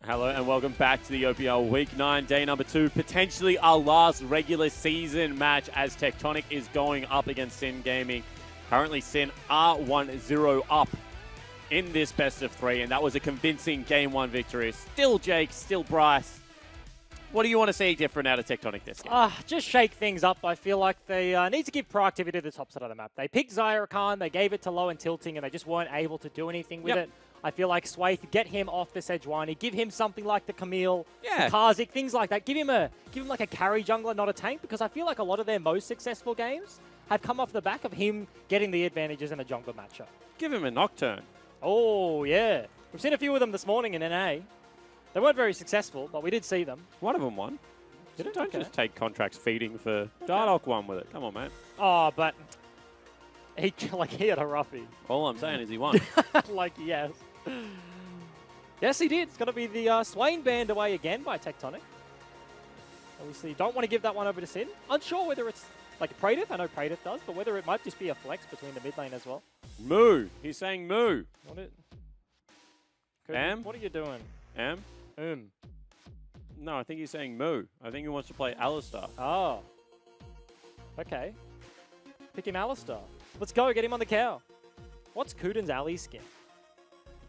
Hello and welcome back to the OPL Week 9, day number 2. Potentially our last regular season match as Tectonic is going up against Sin Gaming. Currently Sin are 1-0 up in this best of 3, and that was a convincing Game 1 victory. Still Jake, still Bryce. What do you want to see different out of Tectonic this game? Just shake things up. I feel like they need to give proactivity to the top side of the map. They picked Zyra Khan, they gave it to low and tilting, and they just weren't able to do anything with it. I feel like Swaith, get him off the Sejuani, give him something like the Camille, the Karzik, things like that. Give him like a carry jungler, not a tank, because I feel like a lot of their most successful games have come off the back of him getting the advantages in a jungler matchup. Give him a Nocturne. Oh, yeah. We've seen a few of them this morning in NA. They weren't very successful, but we did see them. One of them won. Don't just take contracts feeding for... Dardoch won with it. Come on, man. Oh, but he had a roughie. All I'm saying is he won. Yes. Yes, he did. It's going to be the Swain banned away again by Tectonic. Obviously, don't want to give that one over to Sin. Unsure whether it's like Praedyth. I know Praedyth does, but whether it might just be a flex between the mid lane as well. Moo. He's saying moo. Am? What are you doing? Am? No, I think he's saying moo. I think he wants to play Alistar. Oh. Okay. Pick him Alistar. Let's go. Get him on the cow. What's Kuden's Ali skin?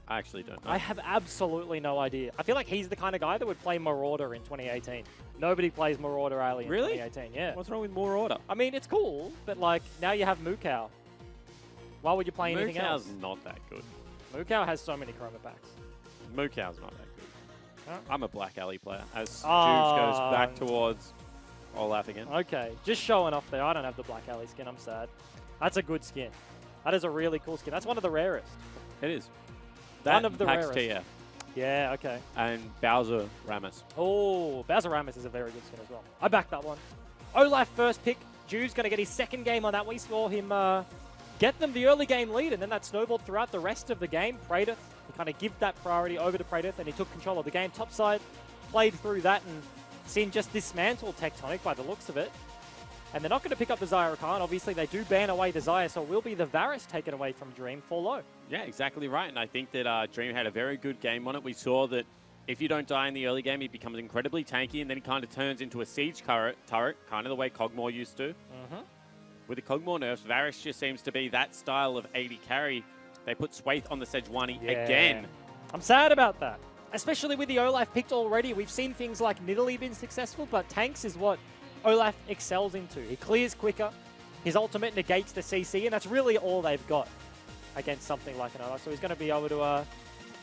I actually don't know. I have absolutely no idea. I feel like he's the kind of guy that would play Marauder in 2018. Nobody plays Marauder Ali in 2018. Yeah. What's wrong with Marauder? I mean, it's cool, but like now you have Mukau. Why would you play anything else? Mukau's not that good. Mukau has so many chroma packs. Mukau's not that good. I'm a Black Alley player, as Juice goes back towards Olaf again. Okay, just showing off there. I don't have the Black Alley skin. I'm sad. That's a good skin. That is a really cool skin. That's one of the rarest. It is. One of the Pax rarest. TF. Yeah, okay. And Bowser Rammus. Oh, Bowser Rammus is a very good skin as well. I backed that one. Olaf first pick. Juice going to get his second game on that. We saw him get them the early game lead, and then that snowballed throughout the rest of the game. Praedyth, he kind of give that priority over to Praedyth, and he took control of the game. Topside played through that, and Sin just dismantled Tectonic by the looks of it. And they're not going to pick up the Zyra Khan. Obviously, they do ban away the Zyra, so it will be the Varus taken away from Dream for low. Yeah, exactly right. And I think that Dream had a very good game on it. We saw that if you don't die in the early game, he becomes incredibly tanky, and then he kind of turns into a siege turret, kind of the way Kog'Maw used to. With the Kog'Maw nerfs, Varus just seems to be that style of AD carry. They put Swaith on the Sejuani again. I'm sad about that. Especially with the Olaf picked already. We've seen things like Nidalee been successful, but tanks is what Olaf excels into. He clears quicker. His ultimate negates the CC, and that's really all they've got against something like an Olaf. So he's going to be able to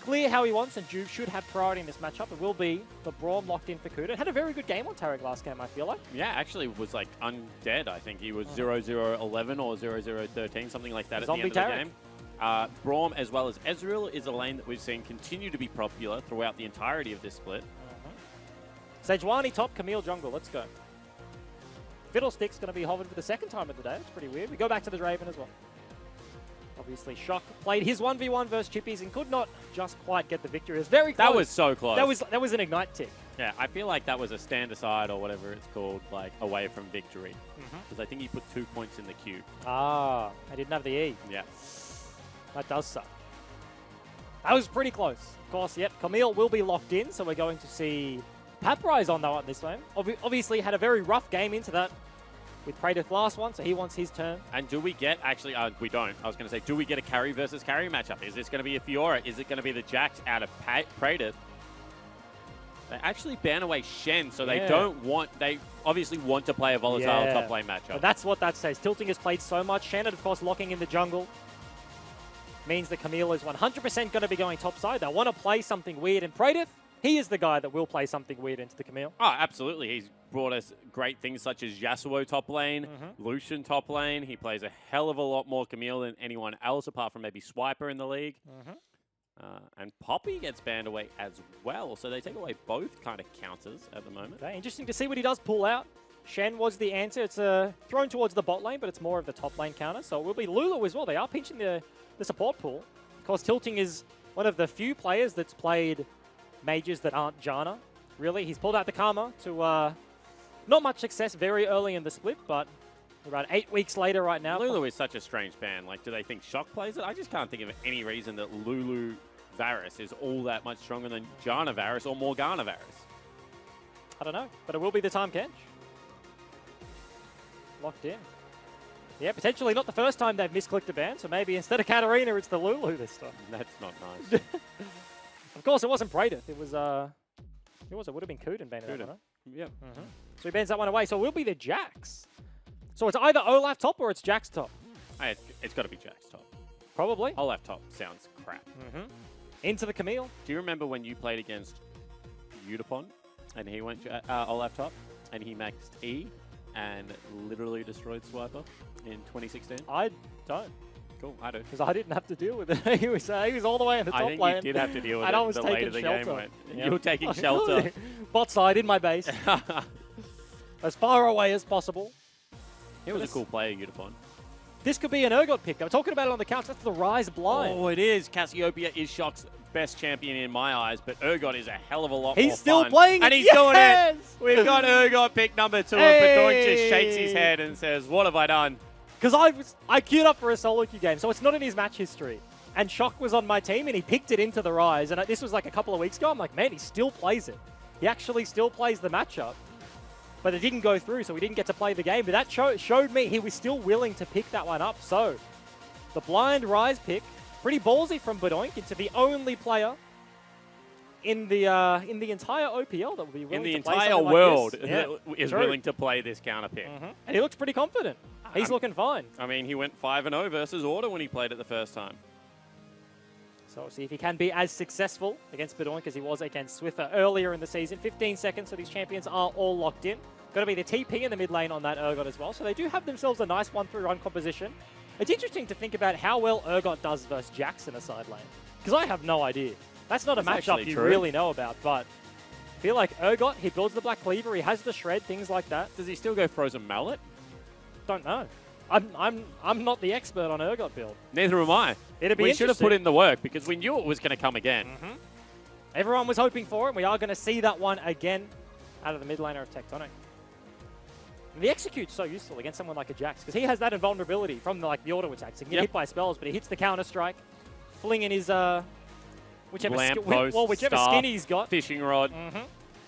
clear how he wants, and Juve should have priority in this matchup. It will be the Braum locked in for Kuda. Had a very good game on Tarek last game, I feel like. Yeah, actually was like undead. I think he was 0-0-11 or 0-0-13, something like that at the end of the game. Braum, as well as Ezreal, is a lane that we've seen continue to be popular throughout the entirety of this split. Sejuani top, Camille jungle. Let's go. Fiddlestick's going to be hovered for the second time of the day. It's pretty weird. We go back to the Draven as well. Obviously, Shock played his 1v1 versus Chippies and could not just quite get the victory. It was very close. That was so close. That was an Ignite tick. Yeah, I feel like that was a stand aside or whatever it's called, like away from victory. Because I think he put 2 points in the queue. I didn't have the E. Yeah. That does suck. That was pretty close. Of course, yep, Camille will be locked in, so we're going to see Paprise on that one this game. Obviously, had a very rough game into that with Praedyth last one, so he wants his turn. And do we get, actually, we don't. I was going to say, do we get a carry versus carry matchup? Is this going to be a Fiora? Is it going to be the Jax out of Praedyth? They actually ban away Shen, so they don't want, they obviously want to play a volatile top lane matchup. But that's what that says. Tilting has played so much. Shen, of course, locking in the jungle means that Camille is 100% going to be going topside. They want to play something weird, and Praedyth, he is the guy that will play something weird into the Camille. Oh, absolutely. He's brought us great things such as Yasuo top lane, Lucian top lane. He plays a hell of a lot more Camille than anyone else, apart from maybe Swiper in the league. And Poppy gets banned away as well, so they take away both kind of counters at the moment. Okay, interesting to see what he does pull out. Shen was the answer. It's thrown towards the bot lane, but it's more of the top lane counter, so it will be Lulu as well. They are pinching the support pool. Of course, Tilting is one of the few players that's played mages that aren't Janna, really. He's pulled out the Karma to not much success very early in the split, but about 8 weeks later right now. Lulu is such a strange ban. Like, do they think Shock plays it? I just can't think of any reason that Lulu Varus is all that much stronger than Jana Varus or Morgana Varus. I don't know, but it will be the time Kench. Locked in. Yeah, potentially not the first time they've misclicked a ban, so maybe instead of Katarina, it's the Lulu this time. That's not nice. Of course, it wasn't Praetor. It was, who was it? Would have been Kuden banning that one, right? Yep. So he bans that one away, so it will be the Jax. So it's either Olaf top or it's Jax top. Hey, it's got to be Jax top. Probably. Olaf top sounds crap. Into the Camille. Do you remember when you played against Udapon and he went Olaf top and he maxed E and literally destroyed Swiper in 2016? I don't. Cool, I do. Because I didn't have to deal with it. he was all the way in the top lane. I think you did have to deal with and it I was the taking later the shelter. game went. Yep. You were taking shelter. Bot side in my base. As far away as possible. He was a cool player, Udapon. This could be an Urgot pick. I'm talking about it on the couch. That's the Rise blind. Oh, it is. Cassiopeia is Shock's best champion in my eyes, but Urgot is a hell of a lot more He's still fun. playing it. And he's doing it. We've got Urgot pick number 2, and Tectonic just shakes his head and says, what have I done? Because I queued up for a solo queue game, so it's not in his match history. And Shock was on my team, and he picked it into the Rise. And this was like a couple of weeks ago. I'm like, man, he still plays it. He actually still plays the matchup. But it didn't go through, so we didn't get to play the game. But that showed me he was still willing to pick that one up. So the blind Rise pick, pretty ballsy from Badoink into the only player in the entire OPL that will be willing to play entire something world like this. is willing to play this counter pick. And he looks pretty confident. He's looking fine. I mean, he went 5-0 versus Order when he played it the first time. So we'll see if he can be as successful against Badoink as he was against Swiffer earlier in the season. 15 seconds, so these champions are all locked in. Got to be the TP in the mid lane on that Urgot as well. So they do have themselves a nice 1-3 run composition. It's interesting to think about how well Urgot does versus Jax in a side lane. Because I have no idea. That's not a matchup you really know about, but I feel like Urgot, he builds the Black Cleaver, he has the Shred, things like that. Does he still go Frozen Mallet? Don't know. I'm not the expert on Urgot build. Neither am I. We should have put in the work because we knew it was going to come again. Everyone was hoping for it. We are going to see that one again out of the mid laner of Tectonic. And the Execute's so useful against someone like a Jax because he has that invulnerability from the auto attacks. He can get hit by spells, but he hits the counter strike, flinging his whichever skin he's got. Fishing rod.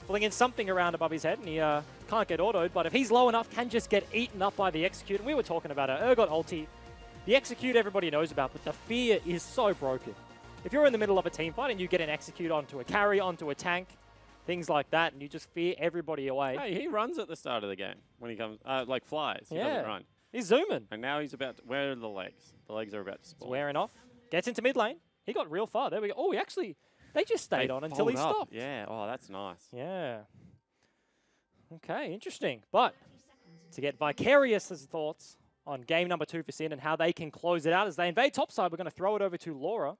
Flinging something around above his head, and he can't get autoed, but if he's low enough, can just get eaten up by the Execute. And we were talking about it. Urgot ulti. The Execute everybody knows about, but the fear is so broken. If you're in the middle of a team fight and you get an Execute onto a carry, onto a tank, things like that, and you just fear everybody away. Hey, he runs at the start of the game when he comes, like flies. He doesn't run. He's zooming. And now he's about to, where are the legs? The legs are about to spawn. He's wearing off. Gets into mid lane. He got real far. There we go. Oh, he actually... They just stayed on until he stopped. Yeah, oh, that's nice. Yeah. Okay, interesting. But to get Vicarious' thoughts on game number 2 for Sin and how they can close it out as they invade topside, we're going to throw it over to Laura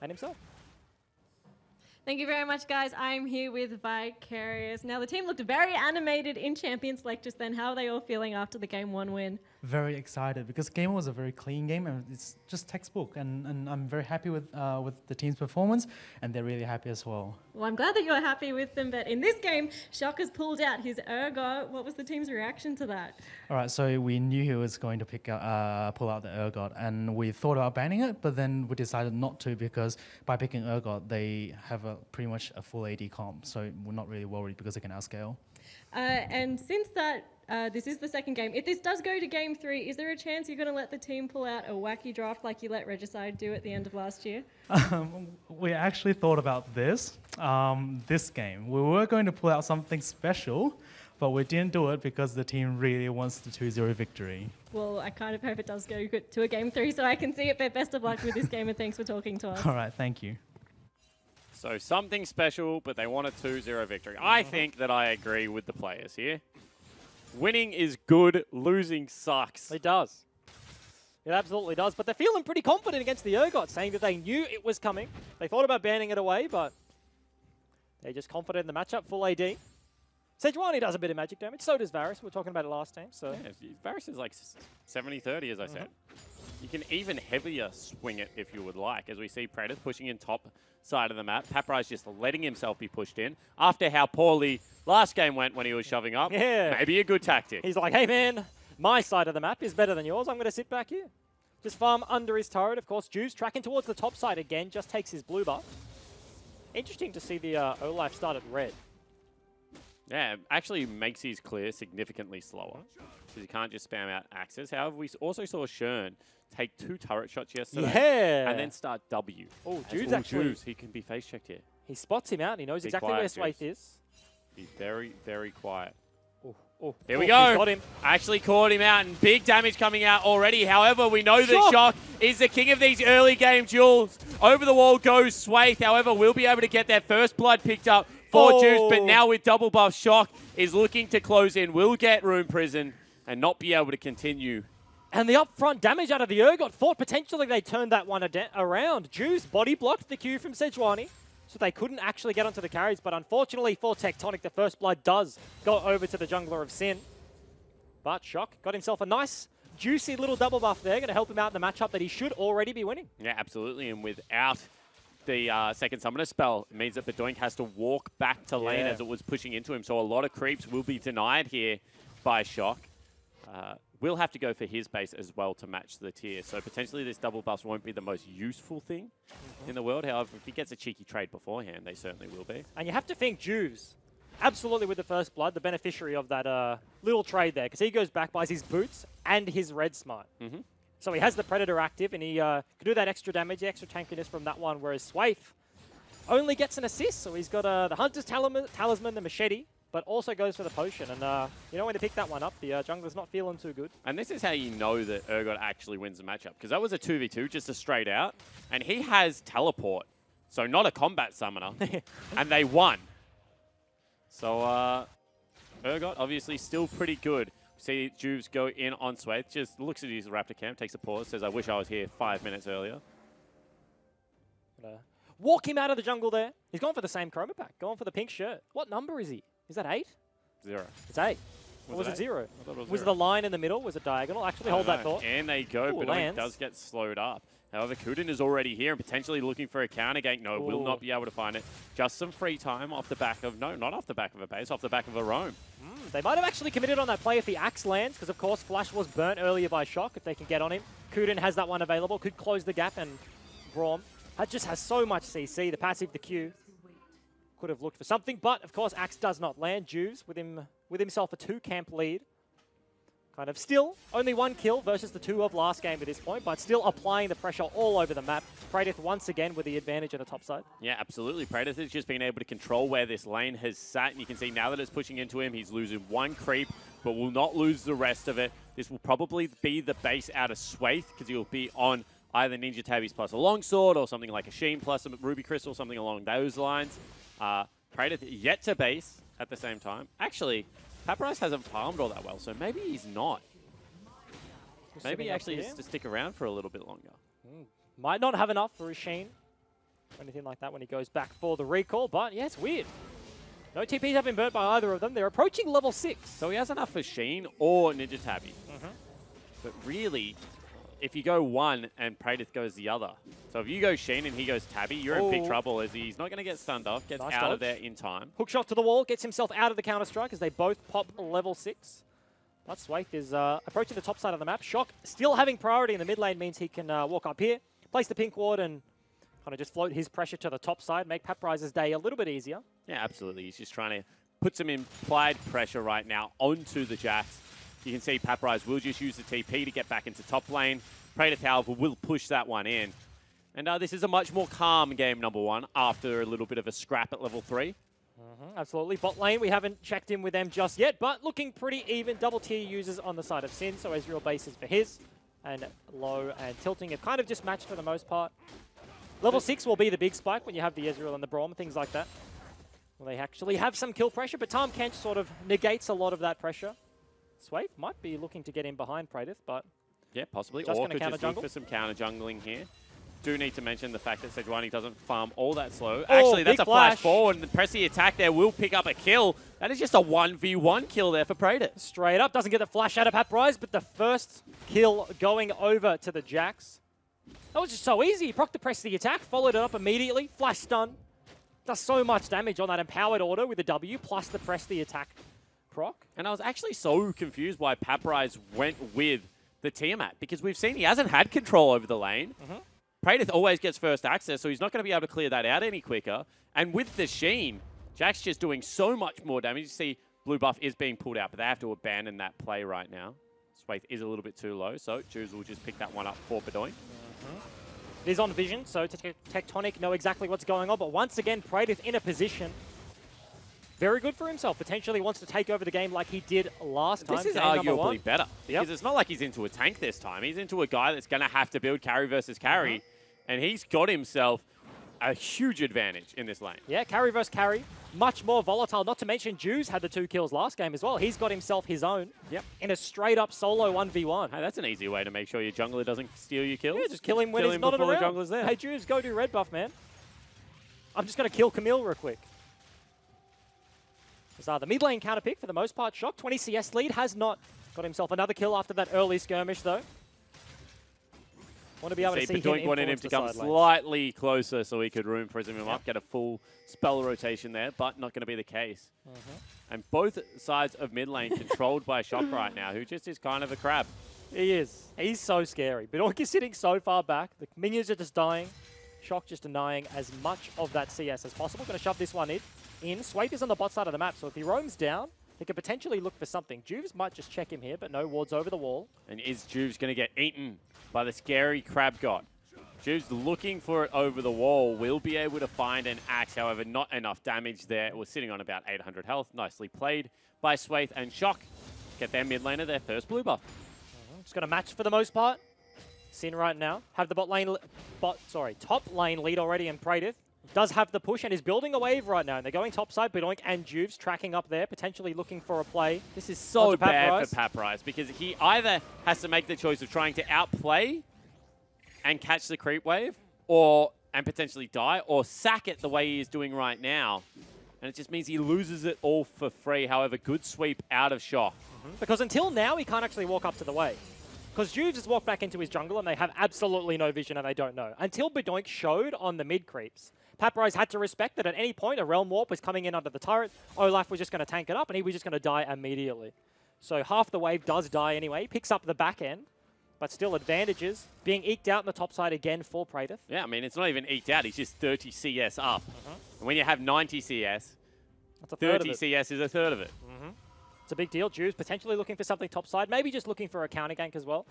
and himself. Thank you very much, guys. I'm here with Vicarious. Now, the team looked very animated in Champions Select just then. How are they all feeling after the Game 1 win? Very excited because game was a very clean game and it's just textbook. And I'm very happy with the team's performance and they're really happy as well. Well, I'm glad that you're happy with them, but in this game, Shock has pulled out his Urgot. What was the team's reaction to that? All right, so we knew he was going to pull out the Urgot and we thought about banning it, but then we decided not to because by picking Urgot, they have pretty much a full AD comp, so we're not really worried because they can outscale. And since that, this is the second game. If this does go to game 3, is there a chance you're going to let the team pull out a wacky draft like you let Regicide do at the end of last year? We actually thought about this game. We were going to pull out something special, but we didn't do it because the team really wants the 2-0 victory. Well, I kind of hope it does go to a game 3 so I can see it, but best of luck with this game and thanks for talking to us. All right, thank you. So something special, but they want a 2-0 victory. I think that I agree with the players here. Winning is good, losing sucks. It does. It absolutely does. But they're feeling pretty confident against the Urgot, saying that they knew it was coming. They thought about banning it away, but they're just confident in the matchup, full AD. Sejuani does a bit of magic damage, so does Varus. We were talking about it last time. So yeah, Varus is like 70-30, as I said. You can even heavier swing it if you would like, as we see Predators pushing in top side of the map. Paparazzi just letting himself be pushed in after how poorly last game went when he was shoving up. Yeah. Maybe a good tactic. He's like, hey man, my side of the map is better than yours. I'm going to sit back here. Just farm under his turret, of course. Juice tracking towards the top side again, just takes his blue buff. Interesting to see the Olaf start at red. Yeah, it actually makes his clear significantly slower. Because you can't just spam out axes. However, we also saw Shern take 2 turret shots yesterday. Yeah! And then start W. Oh, Jude's actually... Jude, he can be face checked here. He spots him out and he knows exactly where Swathe is. He's very, very quiet. Oh, here we go. He's got him. Actually caught him out, and big damage coming out already. However, we know that Shock is the king of these early game duels. Over the wall goes Swathe. However, we'll be able to get their first blood picked up for Juice, but now with double buff, Shock is looking to close in. Will get Rune Prison and not be able to continue. And the upfront damage out of the Urgot thought potentially they turned that one around. Juice body blocked the Q from Sejuani, so they couldn't actually get onto the carries. But unfortunately for Tectonic, the first blood does go over to the jungler of Sin. But Shock got himself a nice, juicy little double buff there. Going to help him out in the matchup that he should already be winning. Yeah, absolutely. And without the second summoner spell, it means that Bedoink has to walk back to lane as it was pushing into him. So a lot of creeps will be denied here by Shock. Will have to go for his base as well to match the tier. So potentially this double buff won't be the most useful thing in the world. However, if he gets a cheeky trade beforehand, they certainly will be. And you have to think Juves, absolutely with the first blood, the beneficiary of that little trade there. Because he goes back, buys his boots and his red smite. So he has the Predator active and he can do that extra damage, the extra tankiness from that one. Whereas Swathe only gets an assist. So he's got the Hunter's Talisman, the Machete, but also goes for the potion. And you know when to pick that one up. The jungler's not feeling too good. And this is how you know that Urgot actually wins the matchup. Because that was a 2v2, just a straight out. And he has teleport. So not a combat summoner. And they won. So Urgot obviously still pretty good. See Juves go in on Swathe. Just looks at his Raptor camp, takes a pause, says, I wish I was here 5 minutes earlier. Walk him out of the jungle there. He's going for the same chroma pack. Going for the pink shirt. What number is he? Is that 8? 0. It's 8. Or was it 0? I thought it was Was 0. the line in the middle? Was it diagonal? Actually, hold that thought. And they go, but it does get slowed up. However, Kuden is already here and potentially looking for a counter gank. No, will not be able to find it. Just some free time off the back of, no, not off the back of a base, off the back of a roam. They might have actually committed on that play if the axe lands, because of course Flash was burnt earlier by Shock. If they can get on him, Kuden has that one available, could close the gap, and Braum just has so much CC. The passive, the Q, could have looked for something, but of course axe does not land. Juves with himself a 2-camp lead. Kind of still only 1 kill versus the 2 of last game at this point, but still applying the pressure all over the map. Praedyth once again with the advantage on the top side. Yeah, absolutely. Praedyth has just been able to control where this lane has sat, and you can see now that it's pushing into him, he's losing 1 creep, but will not lose the rest of it. This will probably be the base out of Swathe, because he'll be on either Ninja Tabbies plus a longsword, or something like a Sheen plus a Ruby Crystal, something along those lines. Praedyth yet to base at the same time. Actually, Papyrus hasn't farmed all that well, so maybe he's not. Maybe he actually needs to stick around for a little bit longer. Might not have enough for a Sheen or anything like that when he goes back for the recall, but yeah, it's weird. No TPs have been burnt by either of them. They're approaching level 6. So he has enough for Sheen or Ninja Tabby. But really, if you go one and Praedyth goes the other. So if you go Sheen and he goes Tabby, you're in big trouble, as he's not going to get stunned off, gets out of there in time. Hook shot to the wall, gets himself out of the counter-strike as they both pop level 6. But Swathe is approaching the top side of the map. Shock still having priority in the mid lane means he can walk up here, place the pink ward, and kind of just float his pressure to the top side, make Papyrise's day a little bit easier. Yeah, absolutely. He's just trying to put some implied pressure right now onto the Jax. You can see Papyrise will just use the TP to get back into top lane. Praedyth, however, will push that one in. And this is a much more calm game number 1 after a little bit of a scrap at level 3. Absolutely. Bot lane, we haven't checked in with them just yet, but looking pretty even. Double tier users on the side of Sin, so Ezreal bases for his, and low and tilting have kind of just matched for the most part. Level 6 will be the big spike when you have the Ezreal and the Braum, things like that. Well, they actually have some kill pressure, but Tahm Kench sort of negates a lot of that pressure. Swathe might be looking to get in behind Praedyth, but yeah, possibly. Just or could just look for some counter jungling here. Do need to mention the fact that Sejuani doesn't farm all that slow. Actually, that's a flash forward, and press the attack there will pick up a kill. That is just a 1v1 kill there for Praedyth. Straight up, doesn't get the flash out of Papyrise, but the first kill going over to the Jax. That was just so easy. He proc to press the attack, followed it up immediately, flash stun. Does so much damage on that empowered order with the W, plus the press the attack proc. And I was actually so confused why Papyrise went with the Tiamat, because we've seen he hasn't had control over the lane. Praedyth always gets first access, so he's not going to be able to clear that out any quicker. And with the Sheen, Jack's just doing so much more damage. You see blue buff is being pulled out, but they have to abandon that play right now. Swaith is a little bit too low, so Juice will just pick that one up for Bedoink. It is on vision, so Tectonic know exactly what's going on, but once again, Praedyth in a position. Very good for himself. Potentially wants to take over the game like he did last time. This is arguably better, because it's not like he's into a tank this time. He's into a guy that's going to have to build carry versus carry, and he's got himself a huge advantage in this lane. Yeah, carry versus carry. Much more volatile. Not to mention, Juice had the 2 kills last game as well. He's got himself his own in a straight-up solo 1v1. Hey, that's an easy way to make sure your jungler doesn't steal your kills. Yeah, just kill him when he's not around. The jungler's there. Hey, Juice, go do red buff, man. I'm just going to kill Camille real quick. The mid lane counter pick for the most part. Shock 20 CS lead, has not got himself another kill after that early skirmish though. Want to be able to see Bedoink him wanted him to come slightly closer so he could room prism him up, get a full spell rotation there, but not going to be the case. And both sides of mid lane controlled by Shock right now, who just is kind of a crab. He is. He's so scary. Bedoink is sitting so far back. The minions are just dying. Shock just denying as much of that CS as possible. Going to shove this one in. Swaith is on the bot side of the map, so if he roams down, they could potentially look for something. Juves might just check him here, but no wards over the wall. And is Juves going to get eaten by the scary crab god? Juves looking for it over the wall, will be able to find an axe, however, not enough damage there. It was sitting on about 800 health. Nicely played by Swaith, and Shock get their mid laner their first blue buff. Just going to match for the most part. Sin right now. Have the top lane lead already in Praedyth. Does have the push and is building a wave right now. And they're going topside. Bedoink and Juves tracking up there, potentially looking for a play. This is so bad for Paprise because he either has to make the choice of trying to outplay and catch the creep wave and potentially die, or sack it the way he is doing right now. And it just means he loses it all for free. However, good sweep out of Shock. Because until now, he can't actually walk up to the wave. Because Juves has walked back into his jungle and they have absolutely no vision and they don't know. Until Bedoink showed on the mid creeps, Paprise had to respect that at any point a Realm Warp was coming in under the turret, Olaf was just going to tank it up and he was just going to die immediately. So half the wave does die anyway, picks up the back end, but still advantages being eked out in the top side again for Praedyth. Yeah, I mean, it's not even eked out, he's just 30 CS up. And when you have 90 CS, that's a third 30 CS is a third of it. It's a big deal. Juves potentially looking for something topside, maybe just looking for a counter gank as well.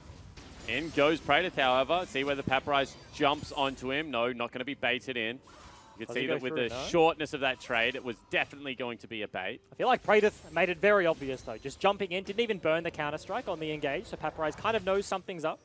In goes Praedyth, however. See whether Paprise jumps onto him. No, not going to be baited in. You can see that with the shortness of that trade, it was definitely going to be a bait. I feel like Praedyth made it very obvious, though. Just jumping in, didn't even burn the counter-strike on the engage, so Paprise kind of knows something's up.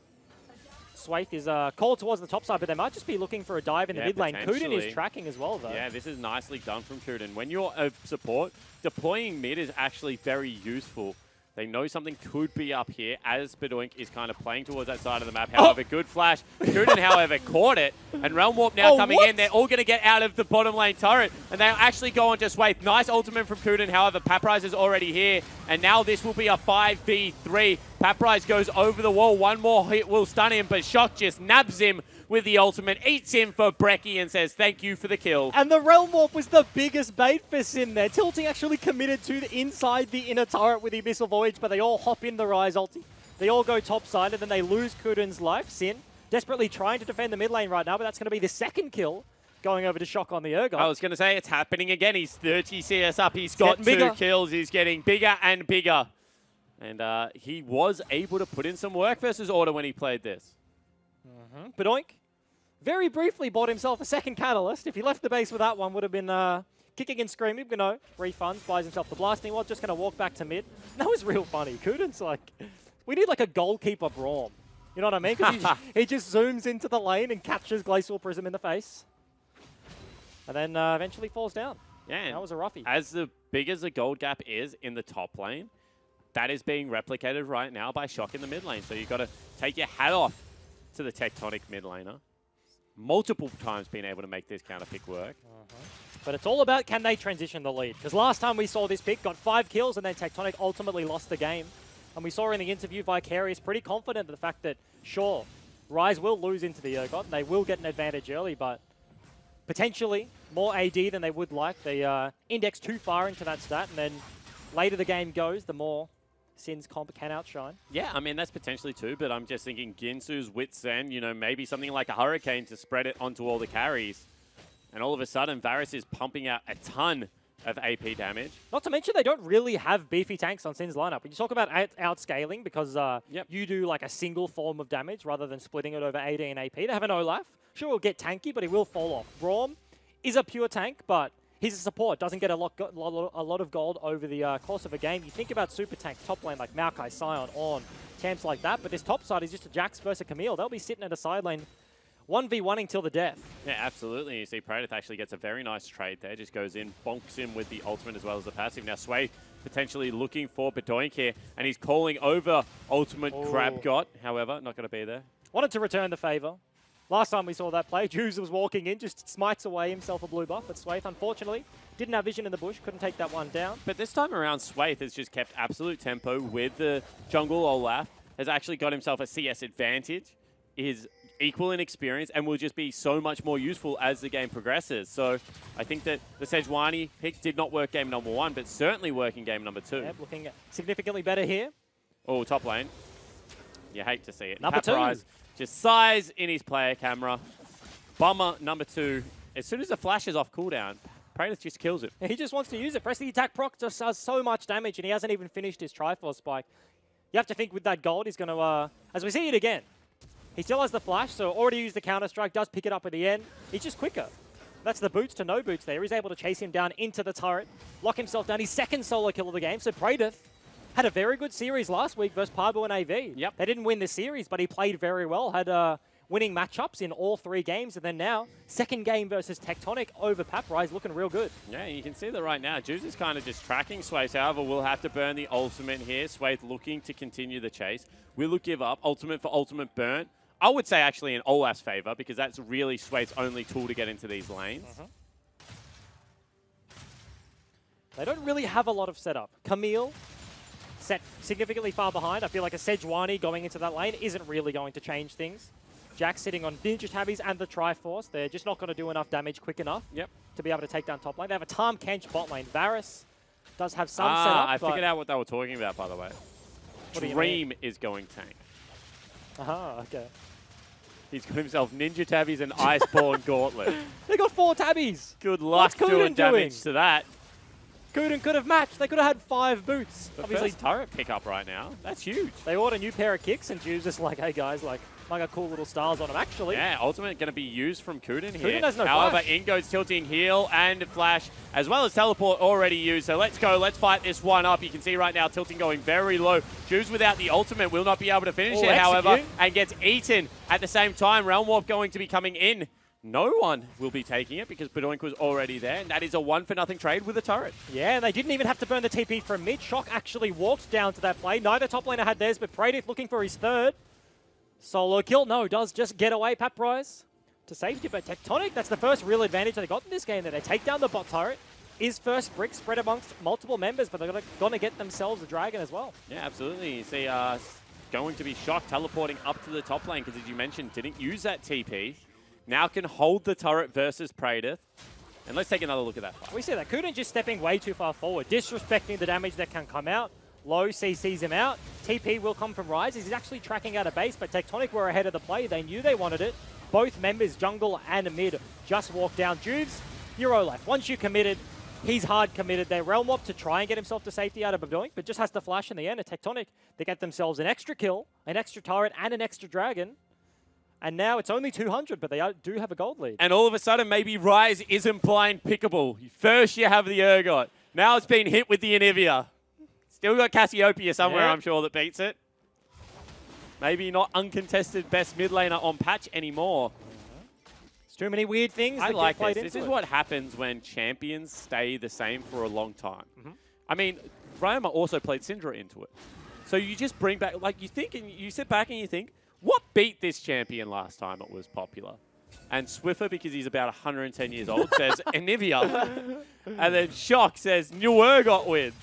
Swaith is called towards the top side, but they might just be looking for a dive in the mid lane. Kuden is tracking as well, though. Yeah, this is nicely done from Kuden. When you're a support, deploying mid is actually very useful. They know something could be up here as Bedoink is kind of playing towards that side of the map. However, good flash. Kuden, however, caught it. And Realm Warp now coming in. They're all going to get out of the bottom lane turret. And they'll actually go on to Swaith. Nice ultimate from Kuden. However, Paprise is already here. And now this will be a 5v3. Paprise goes over the wall. One more hit will stun him. But Shock just nabs him with the ultimate, eats him for Brecky and says, thank you for the kill. And the Realm Warp was the biggest bait for Sin there. Tilting actually committed to the inside the inner turret with the Abyssal Voyage, but they all hop in the Rise ulti. They all go topside, and then they lose Kuden's life. Sin desperately trying to defend the mid lane right now, but that's going to be the second kill going over to Shock on the Urgot. I was going to say, it's happening again. He's 30 CS up. He's got 2 kills. He's getting bigger and bigger. And he was able to put in some work versus Order when he played this. Bedoink very briefly bought himself a second Catalyst. If he left the base with that one, would have been kicking and screaming. But no, refunds, buys himself the Blasting Rod, just going to walk back to mid. That was real funny. Kuden's like, we need like a goalkeeper Braum. You know what I mean? Because he just zooms into the lane and captures Glacial Prism in the face. And then eventually falls down. Yeah, that was a roughie. As big as the gold gap is in the top lane, that is being replicated right now by Shock in the mid lane. So you've got to take your hat off to the Tectonic mid laner. Multiple times being able to make this counter pick work. But it's all about can they transition the lead. Because last time we saw this pick, got 5 kills, and then Tectonic ultimately lost the game. And we saw in the interview Vicarious pretty confident of the fact that, sure, Rise will lose into the Urgot, and they will get an advantage early, but potentially more AD than they would like. They index too far into that stat, and then later the game goes, the more Sin's comp can outshine. Yeah, I mean, that's potentially too, but I'm just thinking Ginsu's Wits End, you know, maybe something like a Hurricane to spread it onto all the carries. And all of a sudden, Varus is pumping out a ton of AP damage. Not to mention, they don't really have beefy tanks on Sin's lineup. When you talk about outscaling, because you do like a single form of damage rather than splitting it over AD and AP. They have an Olaf. Sure, he'll get tanky, but he will fall off. Braum is a pure tank, but he's a support. Doesn't get a lot of gold over the course of a game. You think about super tanks, top lane like Maokai, Sion, Ornn, champs like that, but this top side is just a Jax versus a Camille. They'll be sitting at a side lane 1v1ing till the death. Yeah, absolutely. You see Praedyth actually gets a very nice trade there. Just goes in, bonks him with the ultimate as well as the passive. Now Sway potentially looking for Bedoink here, and he's calling over ultimate Crab God. However, not going to be there. Wanted to return the favor. Last time we saw that play, Juice was walking in, just smites away himself a blue buff, but Swaith, unfortunately, didn't have vision in the bush, couldn't take that one down. But this time around, Swaith has just kept absolute tempo with the jungle Olaf, has actually got himself a CS advantage, is equal in experience, and will just be so much more useful as the game progresses. So I think that the Sejuani pick did not work game number 1, but certainly work in game number 2. Yep, looking significantly better here. Oh, top lane. You hate to see it. Number 2. Just size in his player camera. Bummer number 2. As soon as the flash is off cooldown, Praedyth just kills it. He just wants to use it. Press the attack proc just does so much damage, and he hasn't even finished his Triforce spike. You have to think with that gold, he's going to, as we see it again, he still has the flash, so already used the counter-strike, does pick it up at the end. He's just quicker. That's the boots to no boots there. He's able to chase him down into the turret, lock himself down. His second solo kill of the game. So Praedyth had a very good series last week versus Parbo and AV. Yep. They didn't win the series, but he played very well. Had winning matchups in all 3 games. And then now, second game versus Tectonic over Paprise, looking real good. Yeah, you can see that right now. Juice is kind of just tracking Swaith. However, we'll have to burn the ultimate here. Swaith looking to continue the chase. Will it give up? Ultimate for ultimate burn. I would say actually in Olaf's favor, because that's really Swaith's only tool to get into these lanes. They don't really have a lot of setup. Camille set significantly far behind. I feel like a Sejuani going into that lane isn't really going to change things. Jax sitting on Ninja Tabbies and the Triforce. They're just not going to do enough damage quick enough to be able to take down top lane. They have a Tahm Kench bot lane. Varus does have some setup. I figured out what they were talking about, by the way. Dream is going tank. Okay. He's got himself Ninja Tabbies and Iceborne Gauntlet. They got 4 Tabbies. Good luck doing damage to that. Kuden could have matched. They could have had 5 boots. The obviously, first turret pickup right now. That's huge. They ordered a new pair of kicks, and Juice just like, hey guys, like, I got cool little stars on them, actually. Yeah, ultimate going to be used from Kuden here. Kuden has no However, flash. in goes Tilting Heal and Flash, as well as Teleport already used. So let's go. Let's fight this one up. You can see right now Tilting going very low. Juice without the ultimate will not be able to finish it, however, and gets eaten at the same time. Realm Warp going to be coming in. No one will be taking it because Bedoink was already there, and that is a 1-for-0 trade with a turret. Yeah, and they didn't even have to burn the TP from mid. Shock actually walked down to that play. Neither top laner had theirs, but Praedyth looking for his 3rd. Solo kill, no, does just get away Paprise to safety, but Tectonic, that's the first real advantage they got in this game, that they take down the bot turret. Is first brick spread amongst multiple members, but they're going to get themselves a dragon as well. Yeah, absolutely. You see, going to be Shock teleporting up to the top lane, because as you mentioned, didn't use that TP. Now can hold the turret versus Praedyth. And let's take another look at that fight. We see that Kuden just stepping way too far forward, disrespecting the damage that can come out. Low CCs him out. TP will come from Rise. He's actually tracking out a base, but Tectonic were ahead of the play. They knew they wanted it. Both members, jungle and mid, just walked down. Juves, you're Olaf. Once you committed, he's hard committed there. Realm Warp to try and get himself to safety out of Bedoink, but just has to flash in the end. A Tectonic, they get themselves an extra kill, an extra turret, and an extra dragon. And now it's only 200, but they do have a gold lead. And all of a sudden, maybe Rise isn't blind pickable. First you have the Urgot. Now it's been hit with the Anivia. Still got Cassiopeia somewhere, I'm sure, that beats it. Maybe not uncontested best mid laner on patch anymore. It's too many weird things. I like this. This is what happens when champions stay the same for a long time. I mean, Ryoma also played Syndra into it. So you just bring back, like you think, and you sit back and you think, what beat this champion last time it was popular? And Swiffer, because he's about 110 years old, says Anivia. And then Shock says New Urgot wins.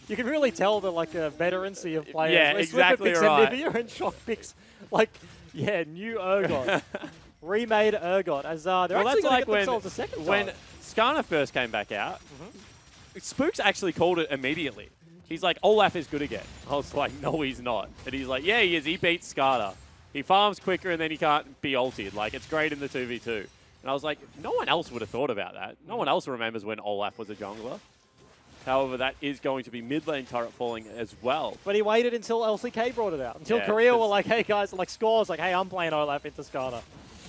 You can really tell the veterancy of players. Yeah, exactly right. Anivia and Shock picks New Urgot. Remade Urgot. As they're actually going to get themselves a second time. When Skarner first came back out, Spooks actually called it immediately. He's like, Olaf is good again. I was like, no, he's not. And he's like, yeah, he is. He beats Skarta. He farms quicker and then he can't be ulted. Like, it's great in the 2v2. And I was like, no one else would have thought about that. No one else remembers when Olaf was a jungler. However, that is going to be mid lane turret falling as well. But he waited until LCK brought it out. Until Yeah, Korea were like, hey guys, like Scores, like, hey, I'm playing Olaf into Skarta.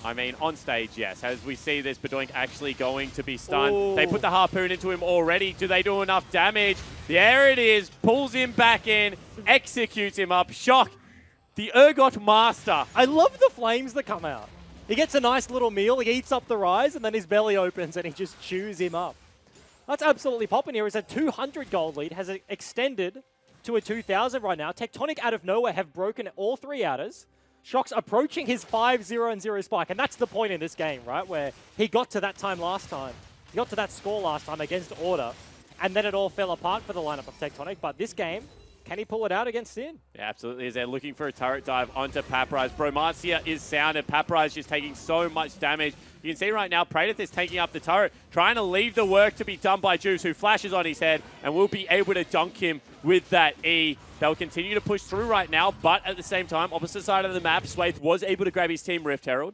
I mean, on stage, yes. As we see this, Bedoink actually going to be stunned. Ooh. They put the harpoon into him already. Do they do enough damage? There it is. Pulls him back in. Executes him up. Shock. The Urgot Master. I love the flames that come out. He gets a nice little meal, he eats up the Rise, and then his belly opens and he just chews him up. That's absolutely popping here. It's a 200 gold lead, has extended to a 2,000 right now. Tectonic out of nowhere have broken all 3 outers. Shock's approaching his 5-0-0 spike, and that's the point in this game, right? Where he got to that time last time. He got to that score last time against Order, and then it all fell apart for the lineup of Tectonic. But this game, can he pull it out against Sin? Yeah, absolutely. As they're looking for a turret dive onto Paprise. Bromacia is sounded. Paprise just taking so much damage. You can see right now, Praedyth is taking up the turret, trying to leave the work to be done by Juice, who flashes on his head, and will be able to dunk him with that E. They'll continue to push through right now, but at the same time, opposite side of the map, Swathe was able to grab his team Rift Herald.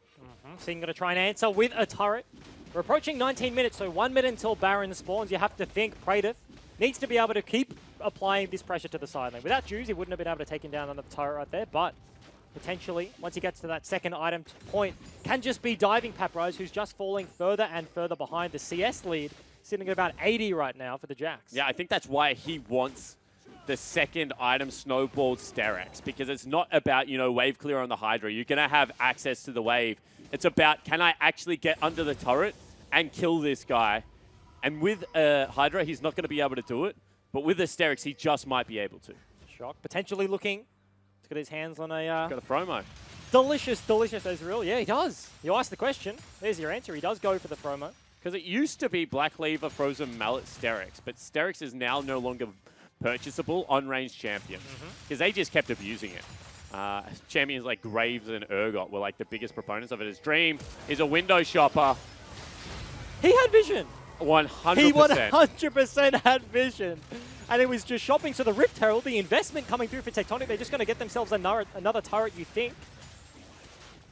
Sin going to try and answer with a turret. We're approaching 19 minutes, so 1 minute until Baron spawns. You have to think Praedyth needs to be able to keep applying this pressure to the side lane. Without Juice, he wouldn't have been able to take him down on the turret right there, but potentially, once he gets to that second item point, can just be diving Paprise, who's just falling further and further behind the CS lead, sitting at about 80 right now for the Jax. Yeah, I think that's why he wants the second item snowballed Sterex, because it's not about, you know, wave clear on the Hydra. You're going to have access to the wave. It's about, can I actually get under the turret and kill this guy? And with Hydra, he's not going to be able to do it, but with the Sterex, he just might be able to. Shock, potentially looking to get his hands on a... Got a Fromo. Delicious Ezreal. Yeah, he does. You asked the question. There's your answer. He does go for the Fromo. Because it used to be Black Lever, Frozen Mallet, Sterex, but Sterex is now no longer purchasable on range champion, because they just kept abusing it. Champions like Graves and Urgot were like the biggest proponents of it. His Dream is a window shopper. He had vision. 100%. He 100% had vision. And it was just shopping. So the Rift Herald, the investment coming through for Tectonic, they're just going to get themselves another turret, you think.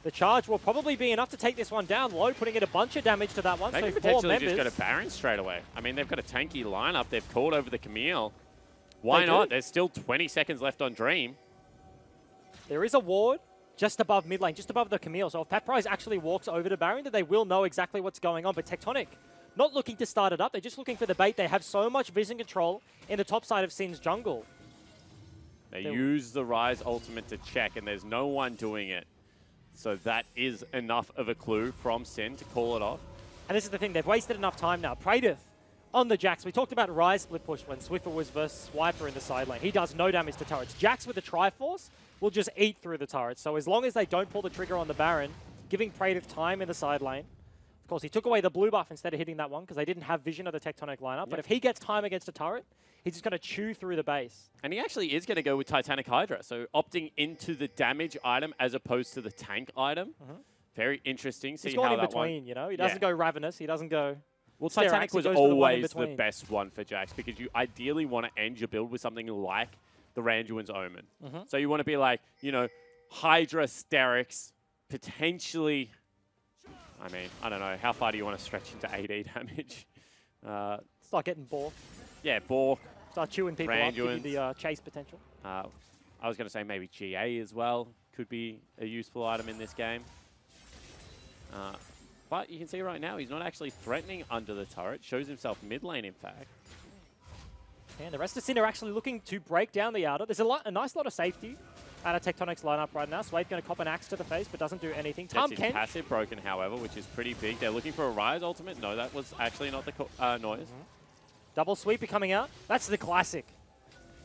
The charge will probably be enough to take this one down low, putting in a bunch of damage to that one. They so can potentially just go to Baron straight away. I mean, they've got a tanky lineup. They've called over the Camille. Why not? There's still 20 seconds left on Dream. There is a ward just above mid lane, just above the Camille. So if Paprise actually walks over to Baron, then they will know exactly what's going on. But Tectonic, not looking to start it up. They're just looking for the bait. They have so much vision control in the top side of Sin's jungle. They use the Rise ultimate to check, and there's no one doing it. So that is enough of a clue from Sin to call it off. And this is the thing. They've wasted enough time now. Praedyth on the Jax. We talked about Rise split push when Swiffer was versus Swiper in the side lane. He does no damage to turrets. Jax with the Triforce will just eat through the turrets. So as long as they don't pull the trigger on the Baron, giving Praedyth time in the side lane. Of course, he took away the blue buff instead of hitting that one because they didn't have vision of the Tectonic lineup. Yep. But if he gets time against a turret, he's just going to chew through the base. And he actually is going to go with Titanic Hydra. So opting into the damage item as opposed to the tank item. Very interesting. He's gone in between, you know? He doesn't go Ravenous. He doesn't go... Well, Titanic was always the best one for Jax because you ideally want to end your build with something like the Randuin's Omen. So you want to be like, you know, Hydra, Sterex, potentially... I mean, I don't know. How far do you want to stretch into AD damage? Start getting Bork. Yeah, Bork. Start chewing people up, give you the chase potential. I was going to say maybe GA as well could be a useful item in this game. But you can see right now he's not actually threatening under the turret. Shows himself mid lane, in fact. And the rest of Sin are actually looking to break down the outer. There's a nice lot of safety out of Tectonic's lineup right now. Swathe going to cop an axe to the face, but doesn't do anything. That's his passive broken, however, which is pretty big. They're looking for a Rise ultimate. No, that was actually not the noise. Double sweeper coming out. That's the classic.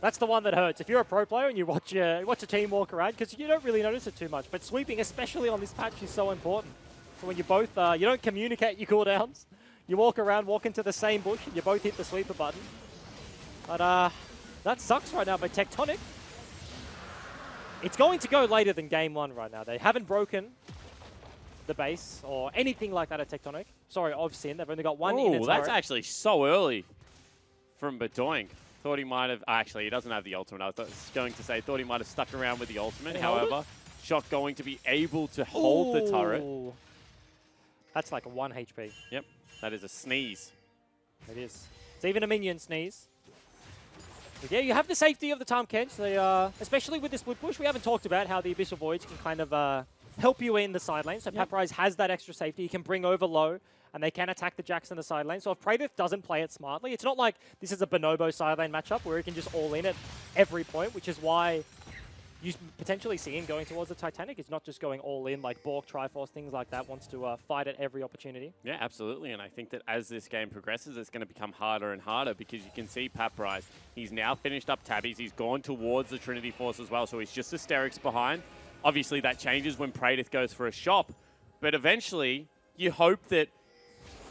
That's the one that hurts. If you're a pro player and you watch a team walk around, because you don't really notice it too much, but sweeping, especially on this patch, is so important. So when you both, you don't communicate your cooldowns. You walk around, walk into the same bush, and you both hit the sweeper button. But that sucks right now. But Tectonic, it's going to go later than game one right now. They haven't broken the base or anything like that at Tectonic. Sorry, of Sin. They've only got one in a turret. That's actually so early from Bedoink. Thought he might have... Actually, he doesn't have the ultimate. I was going to say, thought he might have stuck around with the ultimate. Did he hold However, Shock going to be able to hold the turret. Ooh. That's like a 1 HP. Yep, that is a sneeze. It is. It's even a minion sneeze. But yeah, you have the safety of the Tahm Kench. They, especially with the split push, we haven't talked about how the Abyssal Voids can kind of help you in the side lane. So Paprise has that extra safety. He can bring over low, and they can attack the Jax in the side lane. So if Praedyth doesn't play it smartly, it's not like this is a Bonobo side lane matchup where he can just all in at every point, which is why you potentially see him going towards the Titanic. It's not just going all in like Bork, Triforce, things like that. Wants to fight at every opportunity. Yeah, absolutely. And I think that as this game progresses, it's going to become harder and harder because you can see Paprise. He's now finished up Tabbies. He's gone towards the Trinity Force as well. So he's just Hysterics behind. Obviously, that changes when Praedyth goes for a shop. But eventually, you hope that